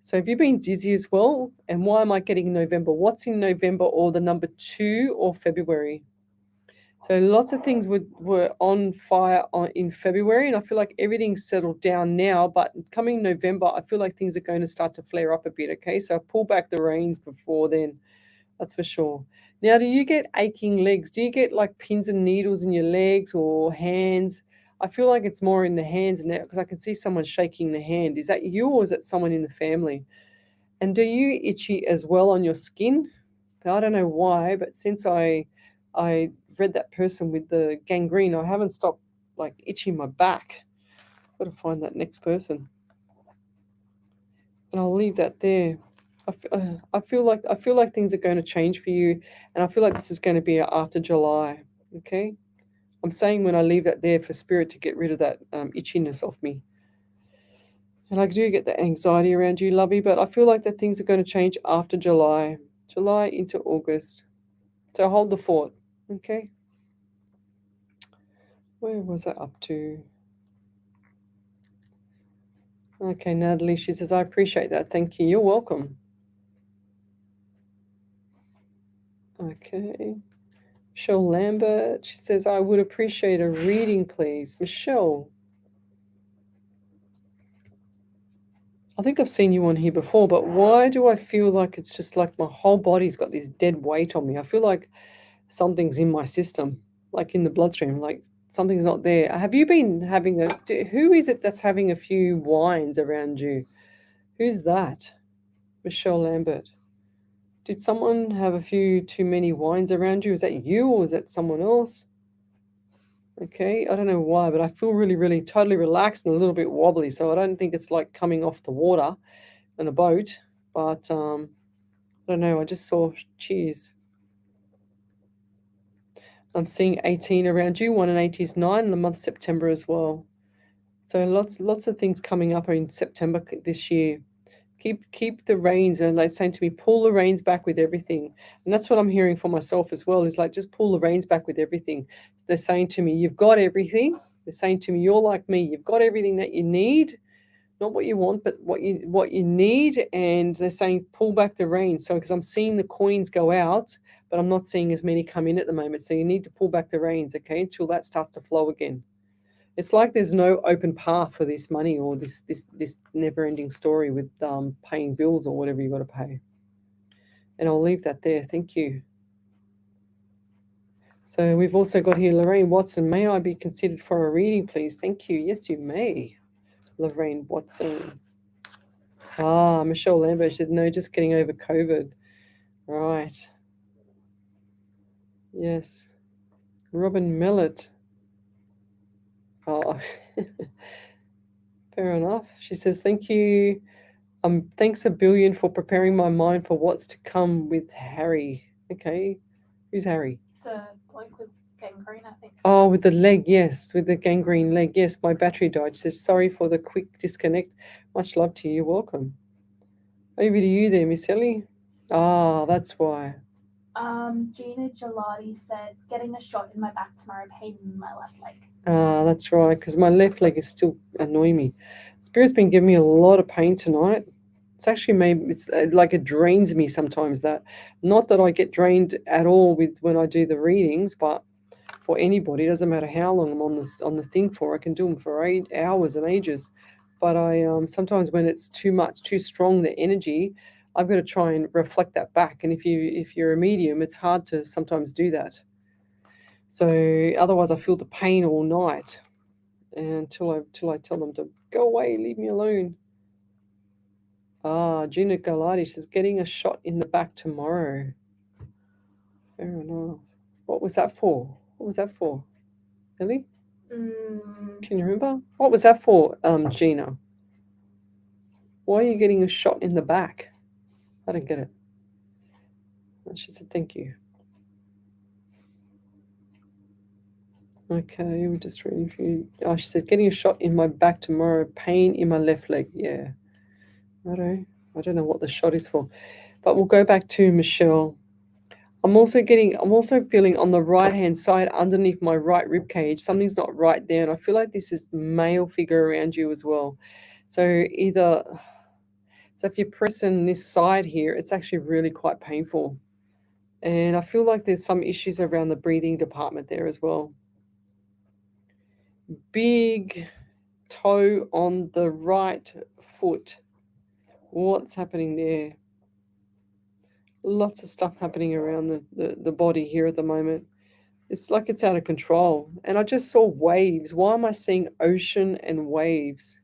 So have you been dizzy as well? And why am I getting November? What's in November, or the number 2 or February? So lots of things were on fire in February, and I feel like everything's settled down now. But coming November, I feel like things are going to start to flare up a bit, okay? So pull back the reins before then, that's for sure. Now, do you get aching legs? Do you get like pins and needles in your legs or hands? I feel like it's more in the hands now because I can see someone shaking the hand. Is that you, or is that someone in the family? And do you itchy as well on your skin? I don't know why, but since I read that person with the gangrene, I haven't stopped like itching my back. Got to find that next person, and I'll leave that there. I feel like things are going to change for you, and I feel like this is going to be after July. Okay, I'm saying when I leave that there for Spirit to get rid of that itchiness off me. And I do get the anxiety around you, lovey, but I feel like that things are going to change after July into August. So hold the fort, okay? Where was I up to? Okay, Natalie, she says, I appreciate that. Thank you. You're welcome. Okay. Michelle Lambert, she says, I would appreciate a reading, please. Michelle, I think I've seen you on here before, but why do I feel like it's just like my whole body's got this dead weight on me? I feel like something's in my system, like in the bloodstream, like something's not there. Have you been having who is it that's having a few wines around you? Who's that? Michelle Lambert. Did someone have a few too many wines around you? Is that you, or is that someone else? Okay, I don't know why, but I feel really, really totally relaxed and a little bit wobbly. So I don't think it's like coming off the water in a boat, but I don't know. I just saw cheers. I'm seeing 18 around you. 1 and 8 is 9, and the month September as well. So lots of things coming up in September this year. Keep the reins, and they're saying to me, pull the reins back with everything. And that's what I'm hearing for myself as well, is like, just pull the reins back with everything. They're saying to me, you've got everything. They're saying to me, you're like me, you've got everything that you need, not what you want, but what you need. And they're saying, pull back the reins. So because I'm seeing the coins go out, but I'm not seeing as many come in at the moment. So you need to pull back the reins, okay, until that starts to flow again. It's like there's no open path for this money, or this never-ending story with paying bills or whatever you got to pay. And I'll leave that there. Thank you. So we've also got here Lorraine Watson. May I be considered for a reading, please? Thank you. Yes, you may. Lorraine Watson. Michelle Lambert said, no, just getting over COVID. Right. Yes. Robin Mellett. Oh, fair enough. She says, thank you. Thanks a billion for preparing my mind for what's to come with Harry. Okay. Who's Harry? The bloke with gangrene, I think. Oh, with the leg, yes. With the gangrene leg. Yes, my battery died. She says, sorry for the quick disconnect. Much love to you. You're welcome. Over to you there, Miss Ellie. That's why. Gina Gelati said, getting a shot in my back tomorrow, pain in my left leg. That's right, because my left leg is still annoying me. Spirit's been giving me a lot of pain tonight. It's actually it's like it drains me sometimes. That, not that I get drained at all with when I do the readings, but for anybody, it doesn't matter how long I'm on the thing for. I can do them for 8 hours and ages. But I sometimes when it's too much, too strong, the energy, I've got to try and reflect that back. And if you're a medium, it's hard to sometimes do that. So otherwise, I feel the pain all night until I tell them to go away, leave me alone. Gina Galati says, getting a shot in the back tomorrow. Fair enough. What was that for? What was that for? Ellie? Mm, Can you remember? What was that for, Gina? Why are you getting a shot in the back? I don't get it. And she said, thank you. Okay, we're just reading for you. Oh, she said, getting a shot in my back tomorrow, pain in my left leg. Yeah. I don't know what the shot is for. But we'll go back to Michelle. I'm also feeling on the right hand side underneath my right rib cage, something's not right there. And I feel like this is male figure around you as well. So if you're pressing this side here, it's actually really quite painful. And I feel like there's some issues around the breathing department there as well. Big toe on the right foot. What's happening there? Lots of stuff happening around the body here at the moment. It's like it's out of control. And I just saw waves. Why am I seeing ocean and waves?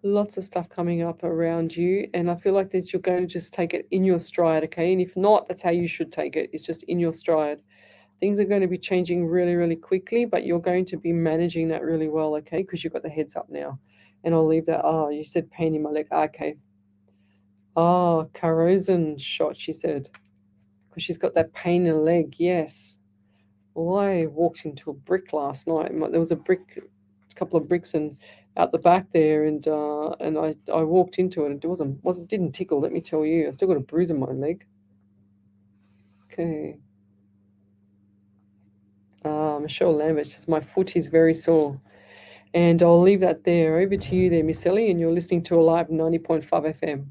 Lots of stuff coming up around you. And I feel like that you're going to just take it in your stride, okay? And if not, that's how you should take it. It's just in your stride. Things are going to be changing really, really quickly, but you're going to be managing that really well, okay? Because you've got the heads up now. And I'll leave that. Oh, you said pain in my leg. Okay. Oh, corrosion shot, she said. Because she's got that pain in the leg, yes. Well, I walked into a brick last night. There was a couple of bricks out the back there, and I walked into it, and it didn't tickle. Let me tell you, I still got a bruise on my leg. Okay. Michelle Lambert says my foot is very sore, and I'll leave that there. Over to you there, Miss Ellie, and you're listening to Alive 90.5 FM.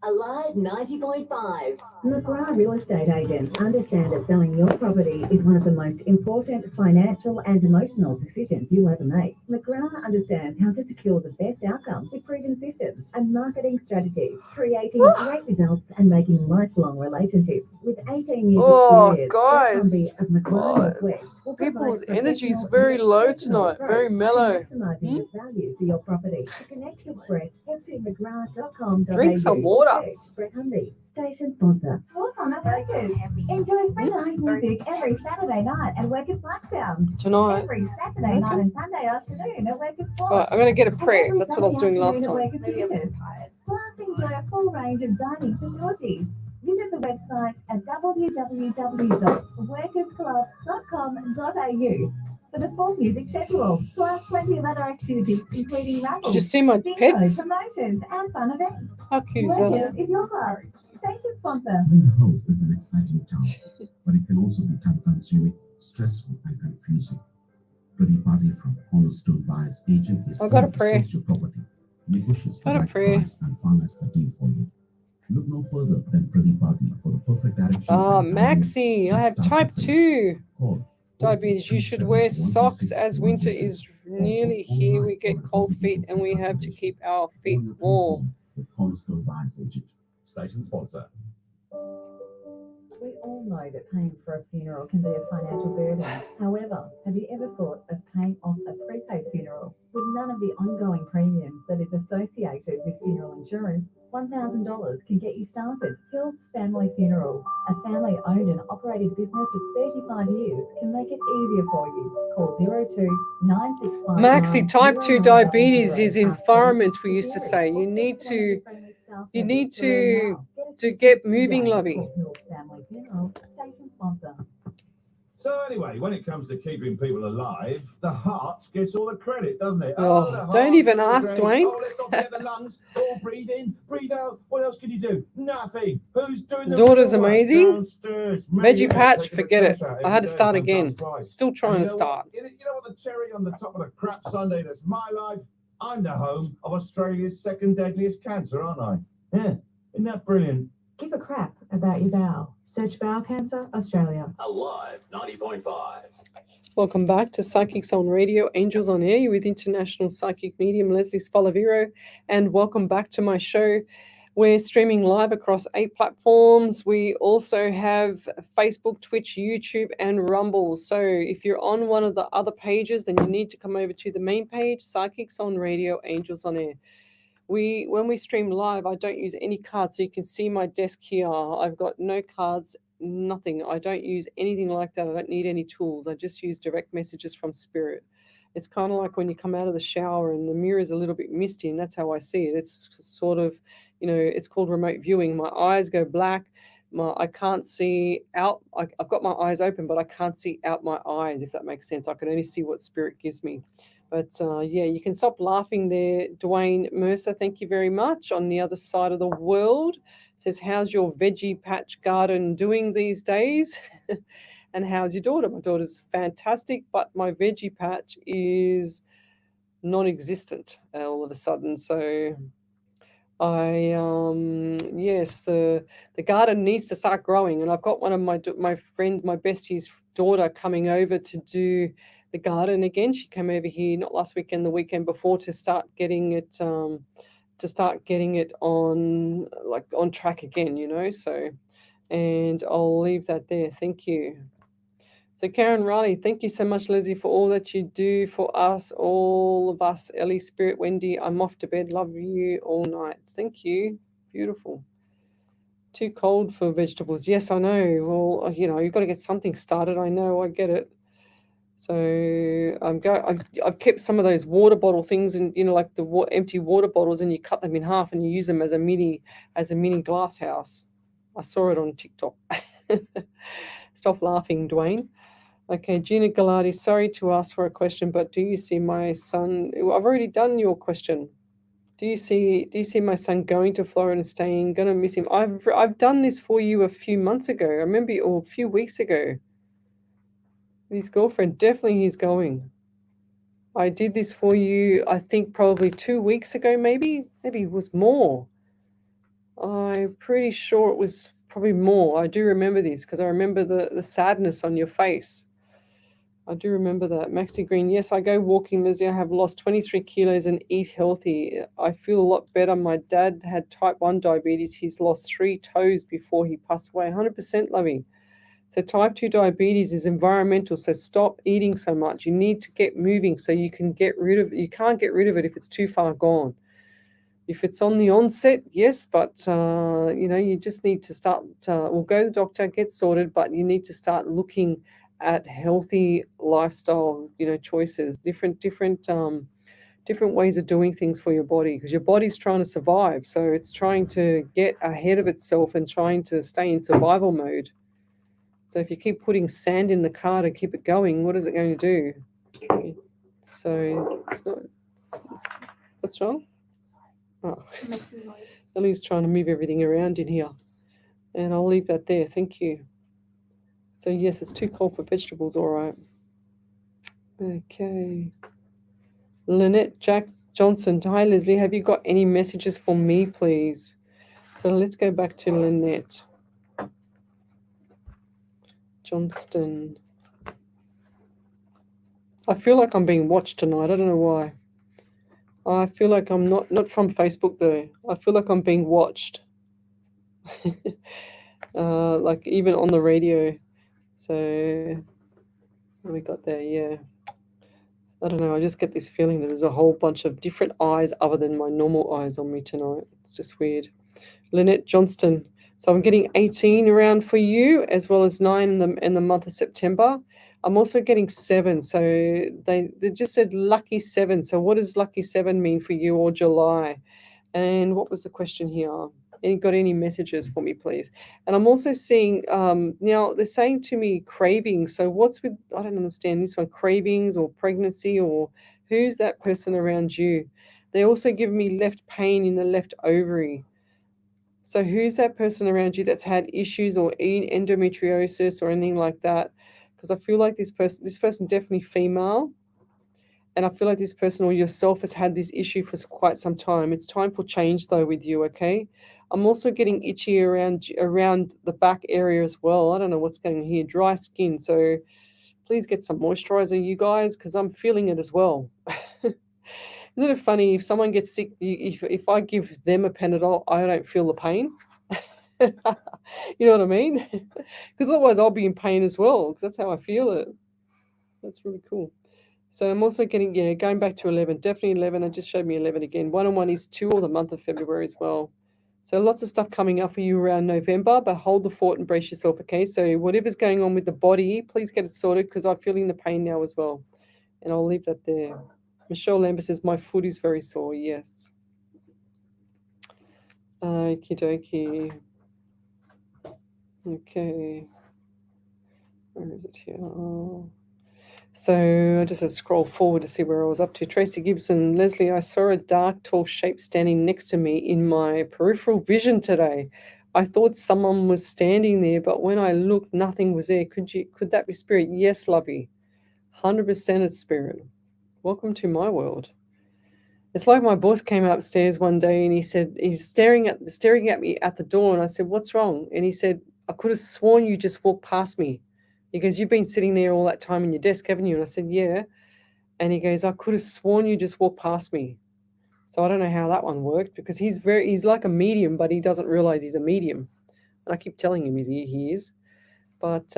Alive 90.5. McGrath Real Estate Agents understand that selling your property is one of the most important financial and emotional decisions you'll ever make. McGrath understands how to secure the best outcomes with proven systems and marketing strategies, creating great results and making lifelong relationships. With 18 years experience, guys, of McGrath Northwest will provide people's energy is professional very and low personal tonight, approach very to mellow. Maximising the value for your property. To connect with Brett, head to mcgrath.com.au. Drink some water. Brett Humby, station sponsor. What's on at Workers? Enjoy free live music every Saturday night at Workers Blacktown. Tonight. Every Saturday night and Sunday afternoon at Workers Sport. Right, I'm going to get a prayer. Every That's what I was Sunday doing last afternoon time. at Workers Theatres. Plus, enjoy a full range of dining facilities. Visit the website at www.workersclub.com.au for the full music schedule, plus plenty of other activities, including Did you raffles, see my bingo, pets? promotions, and fun events. How cute is that? Workers is your club. Station sponsor. Being a host is an exciting job, but it can also be time-consuming, stressful, and confusing. Pradeep Badi from Cornerstone Buyers Agent is I got a here to prayer. source your property, negotiates the Got a right prayer. price, and finalize the deal for you. Look no further than Pradeep Badi for the perfect direction. and Maxie, I have from start to type finish. 2 Call diabetes. You should wear socks as winter is nearly here. We get cold feet and we have to keep our feet warm. With Cornerstone Buyers Agent. Station sponsor. We all know that paying for a funeral can be a financial burden. However, have you ever thought of paying off a prepaid funeral with none of the ongoing premiums that is associated with funeral insurance? $1,000 can get you started. Hills Family Funerals, a family-owned and operated business of 35 years, can make it easier for you. Call 02-965. Maxie, type 2 diabetes is environment, we used to say. You need to get moving, lovey. Hills Family Funerals, station sponsor. So anyway, when it comes to keeping people alive, the heart gets all the credit, doesn't it? Oh, the don't heart's even all the ask, credit. Dwayne. Oh, let's not forget the lungs. Oh, breathe in, breathe out. What else can you do? Nothing. Who's doing the Daughter's real work? amazing. Downstairs. Veggie Maybe Patch, taking the forget it. trash out I had to every day, start again. sometimes twice. Still trying And to you know start. what? You know what? The cherry on the top of the crap Sunday that's my life? I'm the home of Australia's second deadliest cancer, aren't I? Yeah. Isn't that brilliant? Give a crap about your bowel. Search bowel cancer, Australia. Alive 90.5. Welcome back to Psychics on Radio, Angels on Air. You're with international psychic medium Lesley Spaliviero, and welcome back to my show. We're streaming live across 8 platforms. We also have Facebook, Twitch, YouTube, and Rumble. So if you're on one of the other pages, then you need to come over to the main page, Psychics on Radio, Angels on Air. When we stream live, I don't use any cards, so you can see my desk here. I've got no cards, nothing. I don't use anything like that. I don't need any tools. I just use direct messages from spirit. It's kind of like when you come out of the shower and the mirror is a little bit misty, and that's how I see it. It's sort of, it's called remote viewing. My eyes go black. I can't see out. I've got my eyes open, but I can't see out my eyes, if that makes sense. I can only see what spirit gives me. But yeah, you can stop laughing there. Dwayne Mercer, thank you very much. On the other side of the world, says, how's your veggie patch garden doing these days? And how's your daughter? My daughter's fantastic, but my veggie patch is non-existent all of a sudden. So yes, the garden needs to start growing, and I've got one of my bestie's daughter coming over to do the garden again. She came over here not last weekend, the weekend before, to start getting it on track again, so, and I'll leave that there. Thank you. So Karen Riley, thank you so much, Leslie, for all that you do for us, all of us. Ellie, Spirit, Wendy, I'm off to bed. Love you all night. Thank you. Beautiful. Too cold for vegetables. Yes, I know. Well, you've got to get something started. I know. I get it. So I've kept some of those water bottle things, and like the empty water bottles, and you cut them in half and you use them as a mini glass house. I saw it on TikTok. Stop laughing, Dwayne. Okay, Gina Gallardi, sorry to ask for a question, but do you see my son? I've already done your question. Do you see my son going to Florida and staying? Gonna miss him. I've done this for you a few months ago. I remember, or a few weeks ago. His girlfriend, definitely he's going. I did this for you, I think probably 2 weeks ago, maybe it was more. I'm pretty sure it was probably more. I do remember this because I remember the sadness on your face. I do remember that. Maxi Green, yes, I go walking, Lizzie. I have lost 23 kilos and eat healthy. I feel a lot better. My dad had type 1 diabetes. He's lost 3 toes before he passed away. 100% loving. So type 2 diabetes is environmental. So stop eating so much. You need to get moving so you can get rid of it. You can't get rid of it if it's too far gone. If it's on the onset, yes, but you just need to start. We'll go to the doctor, get sorted, but you need to start looking at healthy lifestyle, choices, different ways of doing things for your body, because your body's trying to survive. So it's trying to get ahead of itself and trying to stay in survival mode. So if you keep putting sand in the car to keep it going, what is it going to do? Okay. So it's not. What's wrong? Oh, Ellie's trying to move everything around in here, and I'll leave that there. Thank you. So yes, it's too cold for vegetables. All right. Okay. Lynette Jack Johnson. Hi, Leslie. Have you got any messages for me, please? So let's go back to Lynette Johnston. I feel like I'm being watched tonight. I don't know why. I feel like I'm not from Facebook though. I feel like I'm being watched. Like even on the radio. So what we got there? Yeah. I don't know. I just get this feeling that there's a whole bunch of different eyes other than my normal eyes on me tonight. It's just weird. Lynette Johnston. So I'm getting 18 around for you, as well as 9 in the month of September. I'm also getting 7. So they just said lucky 7. So what does lucky 7 mean for you, or July? And what was the question here? Got any messages for me, please? And I'm also seeing, now they're saying to me cravings. So what's with, I don't understand this one, cravings or pregnancy, or who's that person around you? They also give me left pain in the left ovary. So who's that person around you that's had issues or endometriosis or anything like that? Because I feel like this person definitely female. And I feel like this person or yourself has had this issue for quite some time. It's time for change though with you, okay? I'm also getting itchy around the back area as well. I don't know what's going on here. Dry skin. So please get some moisturizer, you guys, because I'm feeling it as well. Isn't it funny, if someone gets sick, if I give them a Panadol, I don't feel the pain? You know what I mean? Because otherwise I'll be in pain as well, because that's how I feel it. That's really cool. So I'm also getting, going back to 11, definitely 11. I just showed me 11 again. 1-on-1 is 2, or the month of February as well. So lots of stuff coming up for you around November, but hold the fort and brace yourself, okay? So whatever's going on with the body, please get it sorted because I'm feeling the pain now as well. And I'll leave that there. Michelle Lambert says, my foot is very sore. Yes. Okie dokie. Okay. Where is it here? Oh. So I just had to scroll forward to see where I was up to. Tracy Gibson, Leslie, I saw a dark, tall shape standing next to me in my peripheral vision today. I thought someone was standing there, but when I looked, nothing was there. Could that be spirit? Yes, lovey. 100% it's spirit. Welcome to my world. It's like my boss came upstairs one day and he said, he's staring at me at the door, and I said, what's wrong? And he said, I could have sworn you just walked past me. He goes, you've been sitting there all that time in your desk, haven't you? And I said, yeah. And he goes, I could have sworn you just walked past me. So I don't know how that one worked because he's like a medium, but he doesn't realize he's a medium. And I keep telling him he is. But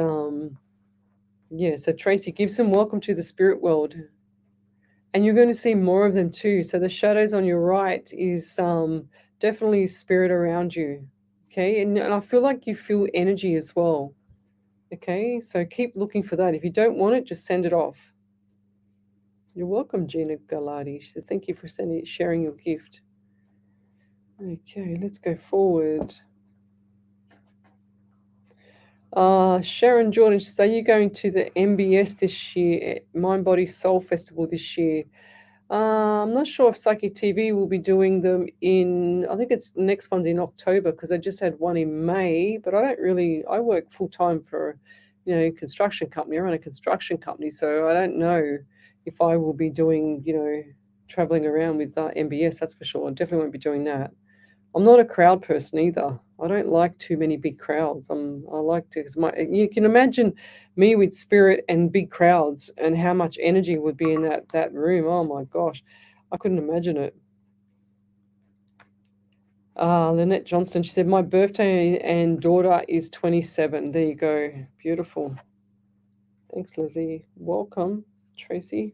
yeah, so Tracy Gibson, welcome to the spirit world. And you're going to see more of them too. So the shadows on your right is definitely spirit around you. Okay, and I feel like you feel energy as well. Okay, so keep looking for that. If you don't want it, just send it off. You're welcome, Gina Galati. She says, thank you for sharing your gift. Okay, let's go forward. Sharon Jordan, she says, are you going to the MBS this year, Mind Body Soul Festival this year? I'm not sure if Psychic TV will be doing them I think it's next one's in October because I just had one in May, but I work full time for, construction company. I run a construction company, so I don't know if I will be doing, traveling around with MBS, that's for sure. I definitely won't be doing that. I'm not a crowd person either. I don't like too many big crowds. I like to, you can imagine me with spirit and big crowds and how much energy would be in that room. Oh my gosh, I couldn't imagine it. Lynette Johnston, she said, my birthday and daughter is 27. There you go. Beautiful. Thanks, Lizzie. Welcome, Tracy.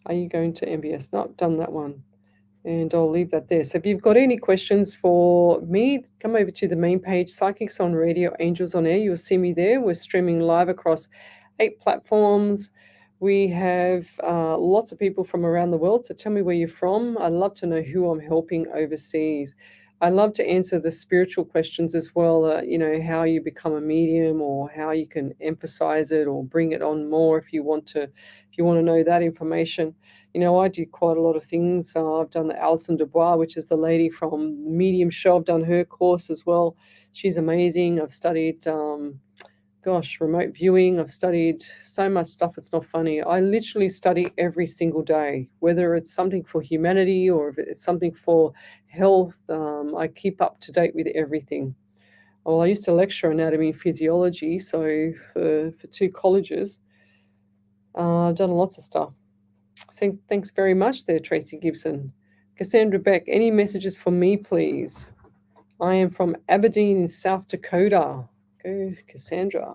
Are you going to MBS? No, I've done that one. And I'll leave that there. So if you've got any questions for me, come over to the main page, Psychics on Radio, Angels on Air. You'll see me there. We're streaming live across 8 platforms. We have lots of people from around the world. So tell me where you're from. I'd love to know who I'm helping overseas. I love to answer the spiritual questions as well, how you become a medium or how you can emphasize it or bring it on more if you want to know that information. I do quite a lot of things. I've done the Alison Dubois, which is the lady from Medium Show. I've done her course as well. She's amazing. I've studied, remote viewing. I've studied so much stuff. It's not funny. I literally study every single day, whether it's something for humanity or if it's something for health. I keep up to date with everything. Well, I used to lecture anatomy and physiology, so for 2 colleges. I've done lots of stuff. So thanks very much there, Tracy Gibson. Cassandra Beck, any messages for me, please? I am from Aberdeen in South Dakota. Go, Cassandra.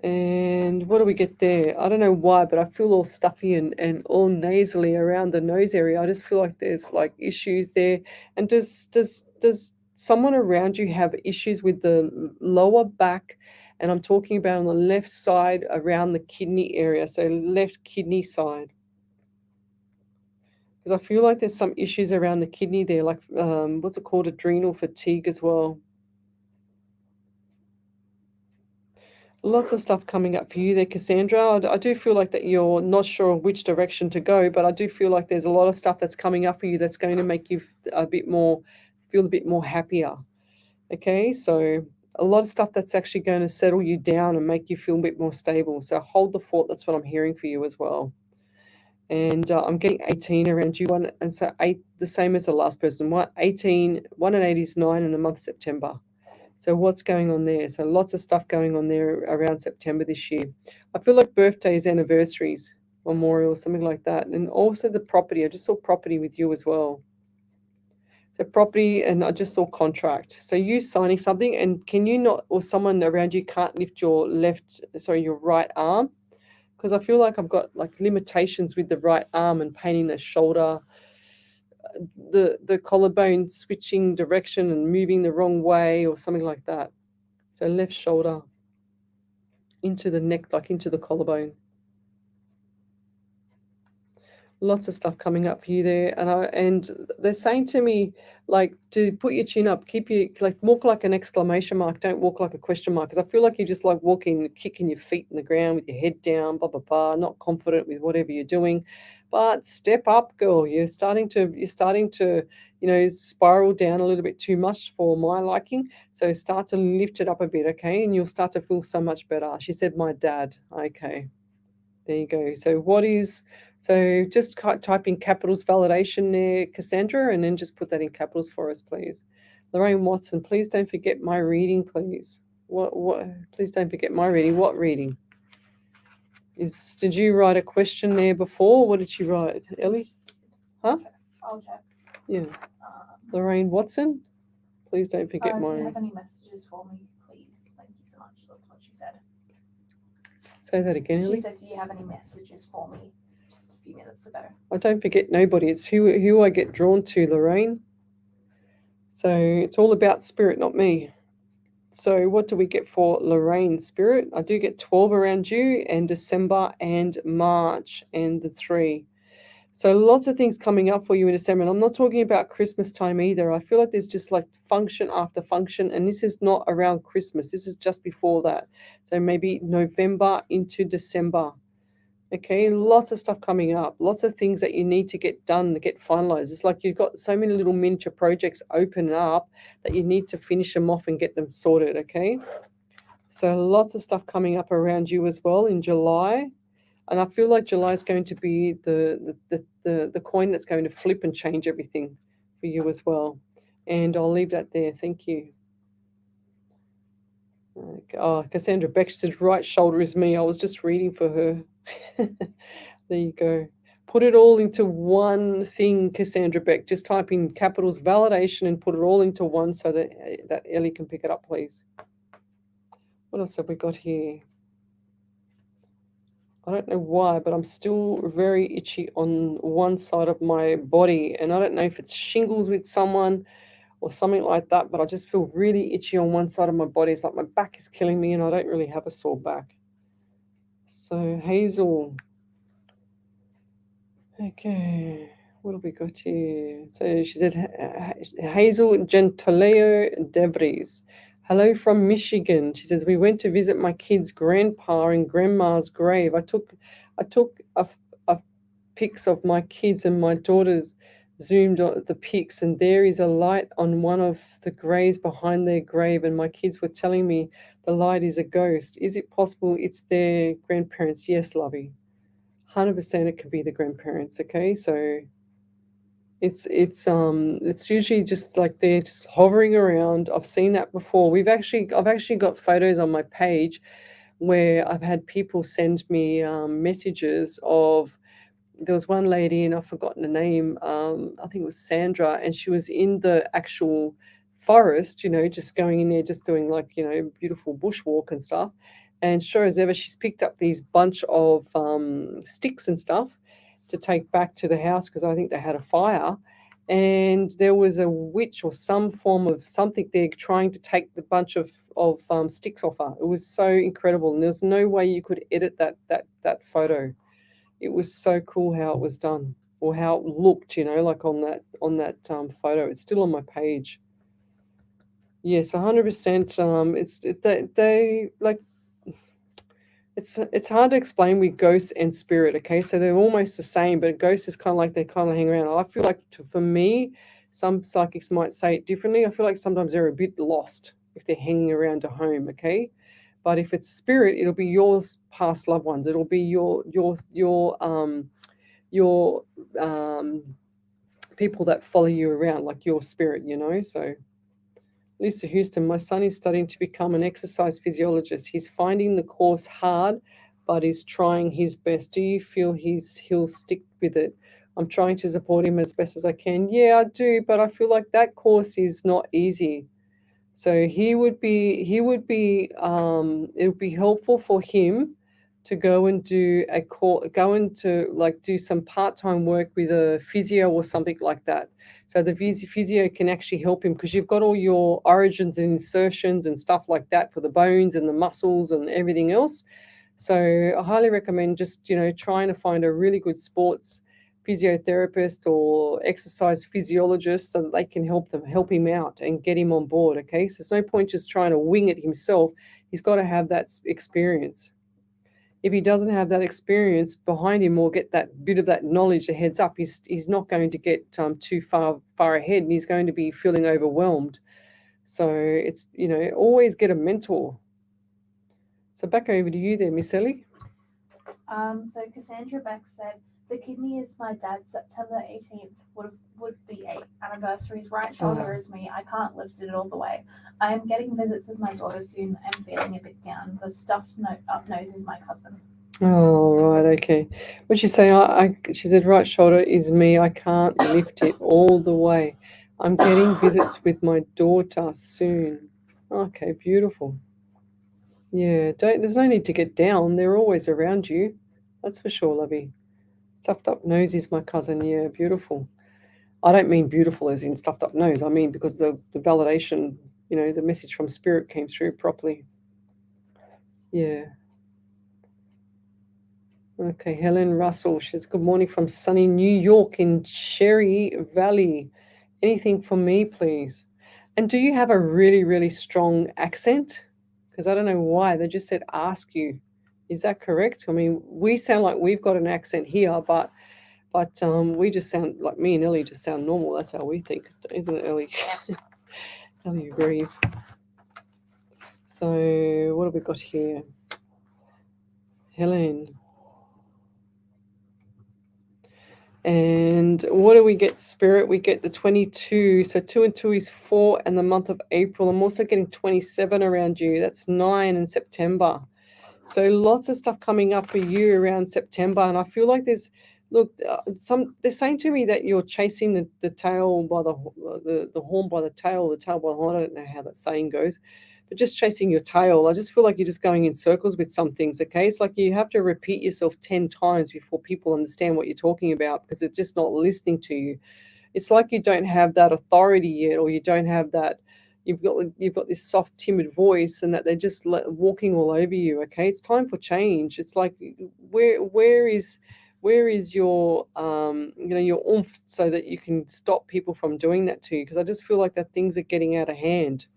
And what do we get there? I don't know why, but I feel all stuffy and all nasally around the nose area. I just feel like there's like issues there. And does someone around you have issues with the lower back? And I'm talking about on the left side around the kidney area, so left kidney side. Because I feel like there's some issues around the kidney there, like what's it called, adrenal fatigue as well. Lots of stuff coming up for you there, Cassandra. I do feel like that you're not sure which direction to go, but I do feel like there's a lot of stuff that's coming up for you that's going to make you feel a bit more happier. Okay, so a lot of stuff that's actually going to settle you down and make you feel a bit more stable. So hold the fort. That's what I'm hearing for you as well. And I'm getting 18 around you. And so 8, the same as the last person. 1 and 8 is 9 in the month of September. So what's going on there? So lots of stuff going on there around September this year. I feel like birthdays, anniversaries, memorials, something like that. And also the property. I just saw property with you as well. So property, and I just saw contract. So you signing something, and can you not, or someone around you can't lift your right arm? Because I feel like I've got like limitations with the right arm and pain in the shoulder. the collarbone switching direction and moving the wrong way or something like that. So left shoulder into the neck, like into the collarbone. Lots of stuff coming up for you there, and they're saying to me like to put your chin up, keep you like walk like an exclamation mark, don't walk like a question mark, because I feel like you just like walking, kicking your feet in the ground with your head down, blah blah blah, not confident with whatever you're doing. But step up, girl. You're starting to spiral down a little bit too much for my liking. So start to lift it up a bit, okay? And you'll start to feel so much better. She said, my dad. Okay. There you go. So just type in capitals validation there, Cassandra, and then just put that in capitals for us, please. Lorraine Watson, please don't forget my reading, please. What? Please don't forget my reading. What reading? Did you write a question there before? What did you write, Ellie? Huh? I'll check. Yeah. Lorraine Watson, please don't forget Do my. you have any messages for me, please? Thank you so much. That's what she said. Say that again, Ellie. She said, do you have any messages for me? Just a few minutes ago. I don't forget nobody. It's who I get drawn to, Lorraine. So it's all about spirit, not me. So what do we get for Lorraine Spirit? I do get 12 around you, and December and March and the 3. So lots of things coming up for you in December. And I'm not talking about Christmas time either. I feel like there's just like function after function, and this is not around Christmas. This is just before that. So maybe November into December. Okay, lots of stuff coming up, lots of things that you need to get done, to get finalized. It's like you've got so many little miniature projects open up that you need to finish them off and get them sorted, okay? So lots of stuff coming up around you as well in July. And I feel like July is going to be the coin that's going to flip and change everything for you as well. And I'll leave that there. Thank you. Oh, Cassandra Beck says right shoulder is me. I was just reading for her. There you go. Put it all into one thing, Cassandra Beck. Just type in capitals validation and put it all into one so that Ellie can pick it up, please. What else have we got here? I don't know why, but I'm still very itchy on one side of my body. And I don't know if it's shingles with someone or something like that, but I just feel really itchy on one side of my body. It's like my back is killing me and I don't really have a sore back. So Hazel. Okay, what have we got here? So she said, Hazel Gentileo Debris. Hello from Michigan. She says, we went to visit my kids' grandpa and grandma's grave. I took a pics of my kids and my daughters zoomed on the pics, and there is a light on one of the graves behind their grave, and my kids were telling me the light is a ghost. Is it possible it's their grandparents? Yes, lovey. 100% it could be the grandparents, okay? So it's usually just like they're just hovering around. I've seen that before. I've actually got photos on my page where I've had people send me messages of, there was one lady and I've forgotten the name, I think it was Sandra, and she was in the actual forest, just going in there, just doing like, beautiful bushwalk and stuff. And sure as ever, she's picked up these bunch of sticks and stuff to take back to the house because I think they had a fire. And there was a witch or some form of something there trying to take the bunch of sticks off her. It was so incredible. And there's no way you could edit that photo. It was so cool how it was done or how it looked, like on that photo. It's still on my page. Yes, 100%. They like. It's hard to explain with ghosts and spirit, okay? So they're almost the same, but ghosts is kind of like they kind of hang around. I feel like for me, some psychics might say it differently. I feel like sometimes they're a bit lost if they're hanging around a home, okay? But if it's spirit, it'll be your past loved ones. It'll be your people that follow you around, like your spirit, So Lisa Houston, my son is studying to become an exercise physiologist. He's finding the course hard, but he's trying his best. Do you feel he'll stick with it? I'm trying to support him as best as I can. Yeah, I do, but I feel like that course is not easy. So it would be helpful for him to go and do a call, go into like do some part-time work with a physio or something like that. So the physio can actually help him because you've got all your origins and insertions and stuff like that for the bones and the muscles and everything else. So I highly recommend just, trying to find a really good sports physiotherapist or exercise physiologist so that they can help him out and get him on board. Okay. So there's no point just trying to wing it himself. He's got to have that experience. If he doesn't have that experience behind him or get that bit of that knowledge, the heads up, he's not going to get too far ahead, and he's going to be feeling overwhelmed. So it's, always get a mentor. So back over to you there, Miss Ellie. So Cassandra Beck said, the kidney is my dad's. September 18th would be 8 anniversaries. Right shoulder is me. I can't lift it all the way. I am getting visits with my daughter soon. I'm feeling a bit down. The stuffed up nose is my cousin. Oh, right, okay. What'd she say? She said, right shoulder is me. I can't lift it all the way. I'm getting visits with my daughter soon. Okay, beautiful. Yeah, there's no need to get down. They're always around you. That's for sure, lovey. Stuffed up nose is my cousin. Yeah, beautiful. I don't mean beautiful as in stuffed up nose. I mean because the validation, the message from spirit came through properly. Yeah. Okay, Helen Russell. She says, good morning from sunny New York in Cherry Valley. Anything for me, please? And do you have a really, really strong accent? Because I don't know why. They just said ask you. Is that correct? I mean, we sound like we've got an accent here, but we just sound like me and Ellie just sound normal. That's how we think, isn't it, Ellie? Ellie agrees. So what have we got here? Helen. And what do we get, Spirit? We get the 22. So 2 and 2 is 4, and the month of April. I'm also getting 27 around you. That's 9 in September. So lots of stuff coming up for you around September. And I feel like they're saying to me that you're chasing the tail by the horn by the tail by the horn. I don't know how that saying goes, but just chasing your tail. I just feel like you're just going in circles with some things, okay? It's like you have to repeat yourself 10 times before people understand what you're talking about because they're just not listening to you. It's like you don't have that authority yet, or you don't have that, you've got this soft, timid voice, and that they're just walking all over you, okay? It's time for change. It's like, where is your your oomph so that you can stop people from doing that to you? Because I just feel like that things are getting out of hand.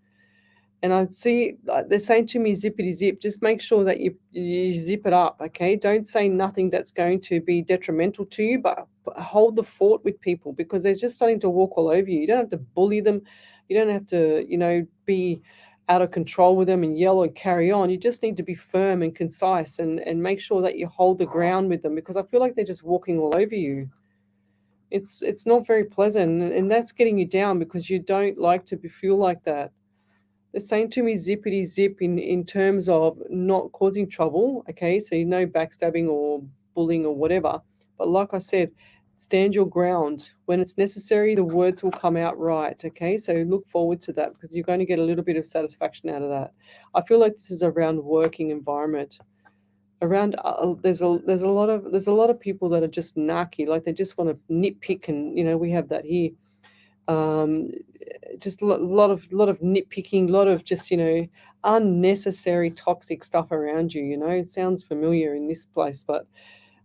And I see they're saying to me, zippity zip, just make sure that you zip it up, okay? Don't say nothing that's going to be detrimental to you, but hold the fort with people because they're just starting to walk all over you. You don't have to bully them. You don't have to, be out of control with them and yell and carry on. You just need to be firm and concise and make sure that you hold the ground with them because I feel like they're just walking all over you. It's not very pleasant, and that's getting you down because you don't like to feel like that. They're saying to me zippity zip in terms of not causing trouble, okay? So backstabbing or bullying or whatever. But like I said, stand your ground. When it's necessary, the words will come out right, okay? So look forward to that because you're going to get a little bit of satisfaction out of that. I feel like this is around working environment. Around there's a lot of people that are just narky, like they just want to nitpick, and we have that here. Just a lot of nitpicking, a lot of just unnecessary toxic stuff around you. It sounds familiar in this place, but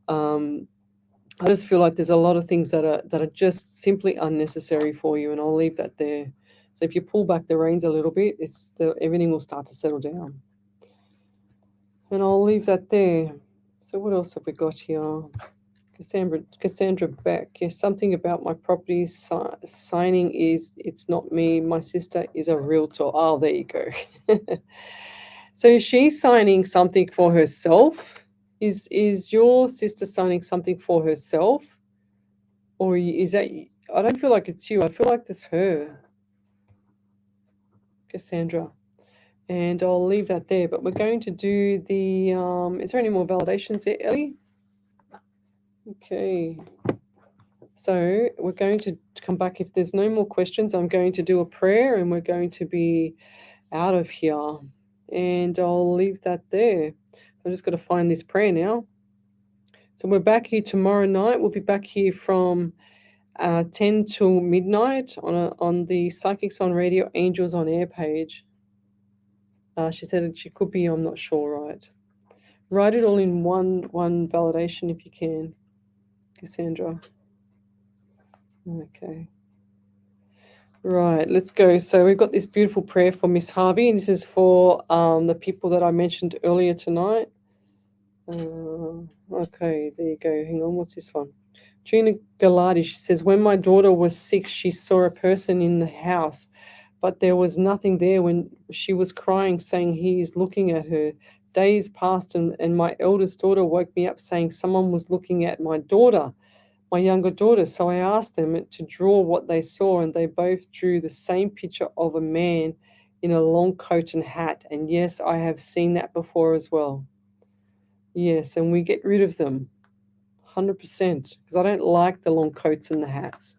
I just feel like there's a lot of things that are just simply unnecessary for you, and I'll leave that there. So if you pull back the reins a little bit, everything will start to settle down, and I'll leave that there. So what else have we got here? Cassandra Beck. Yes, something about my property signing it's not me. My sister is a realtor. Oh, there you go. So is she signing something for herself? Is your sister signing something for herself? Or is that, I don't feel like it's you. I feel like that's her. Cassandra. And I'll leave that there. But we're going to do the, is there any more validations there, Ellie? Okay. So we're going to come back. If there's no more questions, I'm going to do a prayer and we're going to be out of here. And I'll leave that there. I've just got to find this prayer now. So we're back here tomorrow night. We'll be back here from 10 till midnight on the Psychics on Radio Angels on Air page. She said that she could be, I'm not sure, right? Write it all in one validation if you can, Cassandra. Okay. Right, let's go. So we've got this beautiful prayer for Miss Harvey, and this is for the people that I mentioned earlier tonight. Okay, there you go. Hang on, what's this one? Gina Gallardi, she says, when my daughter was 6, she saw a person in the house, but there was nothing there when she was crying, saying he is looking at her. Days passed, and my eldest daughter woke me up saying someone was looking at my daughter, my younger daughter. So I asked them to draw what they saw, and they both drew the same picture of a man in a long coat and hat. And yes, I have seen that before as well. Yes, and we get rid of them, 100%, because I don't like the long coats and the hats.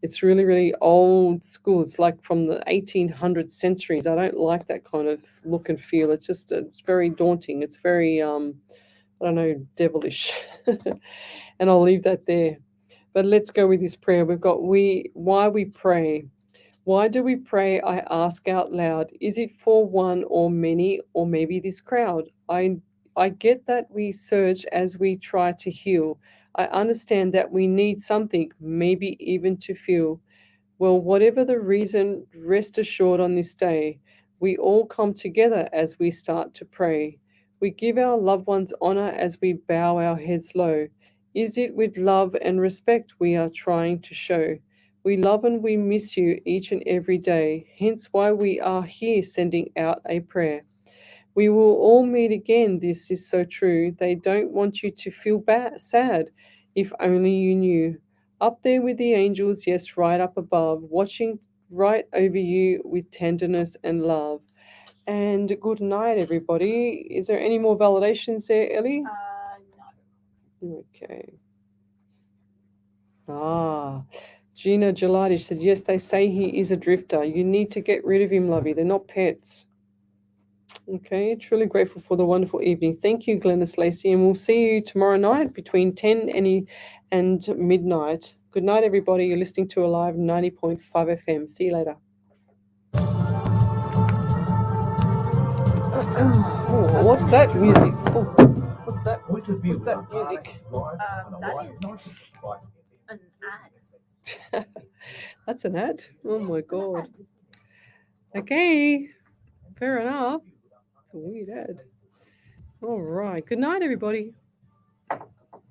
It's really, really old school. It's like from the 1800 centuries. I don't like that kind of look and feel. It's just, it's very daunting. It's very, I don't know, devilish. And I'll leave that there. But let's go with this prayer. We've got why we pray. Why do we pray? I ask out loud. Is it for one or many, or maybe this crowd? I get that we surge as we try to heal. I understand that we need something, maybe even to feel. Well, whatever the reason, rest assured on this day, we all come together as we start to pray. We give our loved ones honor as we bow our heads low. Is it with love and respect we are trying to show? We love and we miss you each and every day, hence why we are here sending out a prayer. We will all meet again, this is so true. They don't want you to feel sad, if only you knew. Up there with the angels, yes, right up above, watching right over you with tenderness and love. And good night, everybody. Is there any more validations there, Ellie? No. Okay. Gina Gelati said, yes, they say he is a drifter. You need to get rid of him, lovey. They're not pets. Okay, truly grateful for the wonderful evening. Thank you, Glennis Lacey, and we'll see you tomorrow night between 10 and midnight. Good night, everybody. You're listening to Alive 90.5 FM. See you later. Oh, what's that music? Oh, what's that? Point of view. What's that music? That is an ad. That's an ad? Oh, my God. Okay, fair enough. It's a weird ad. All right. Good night, everybody.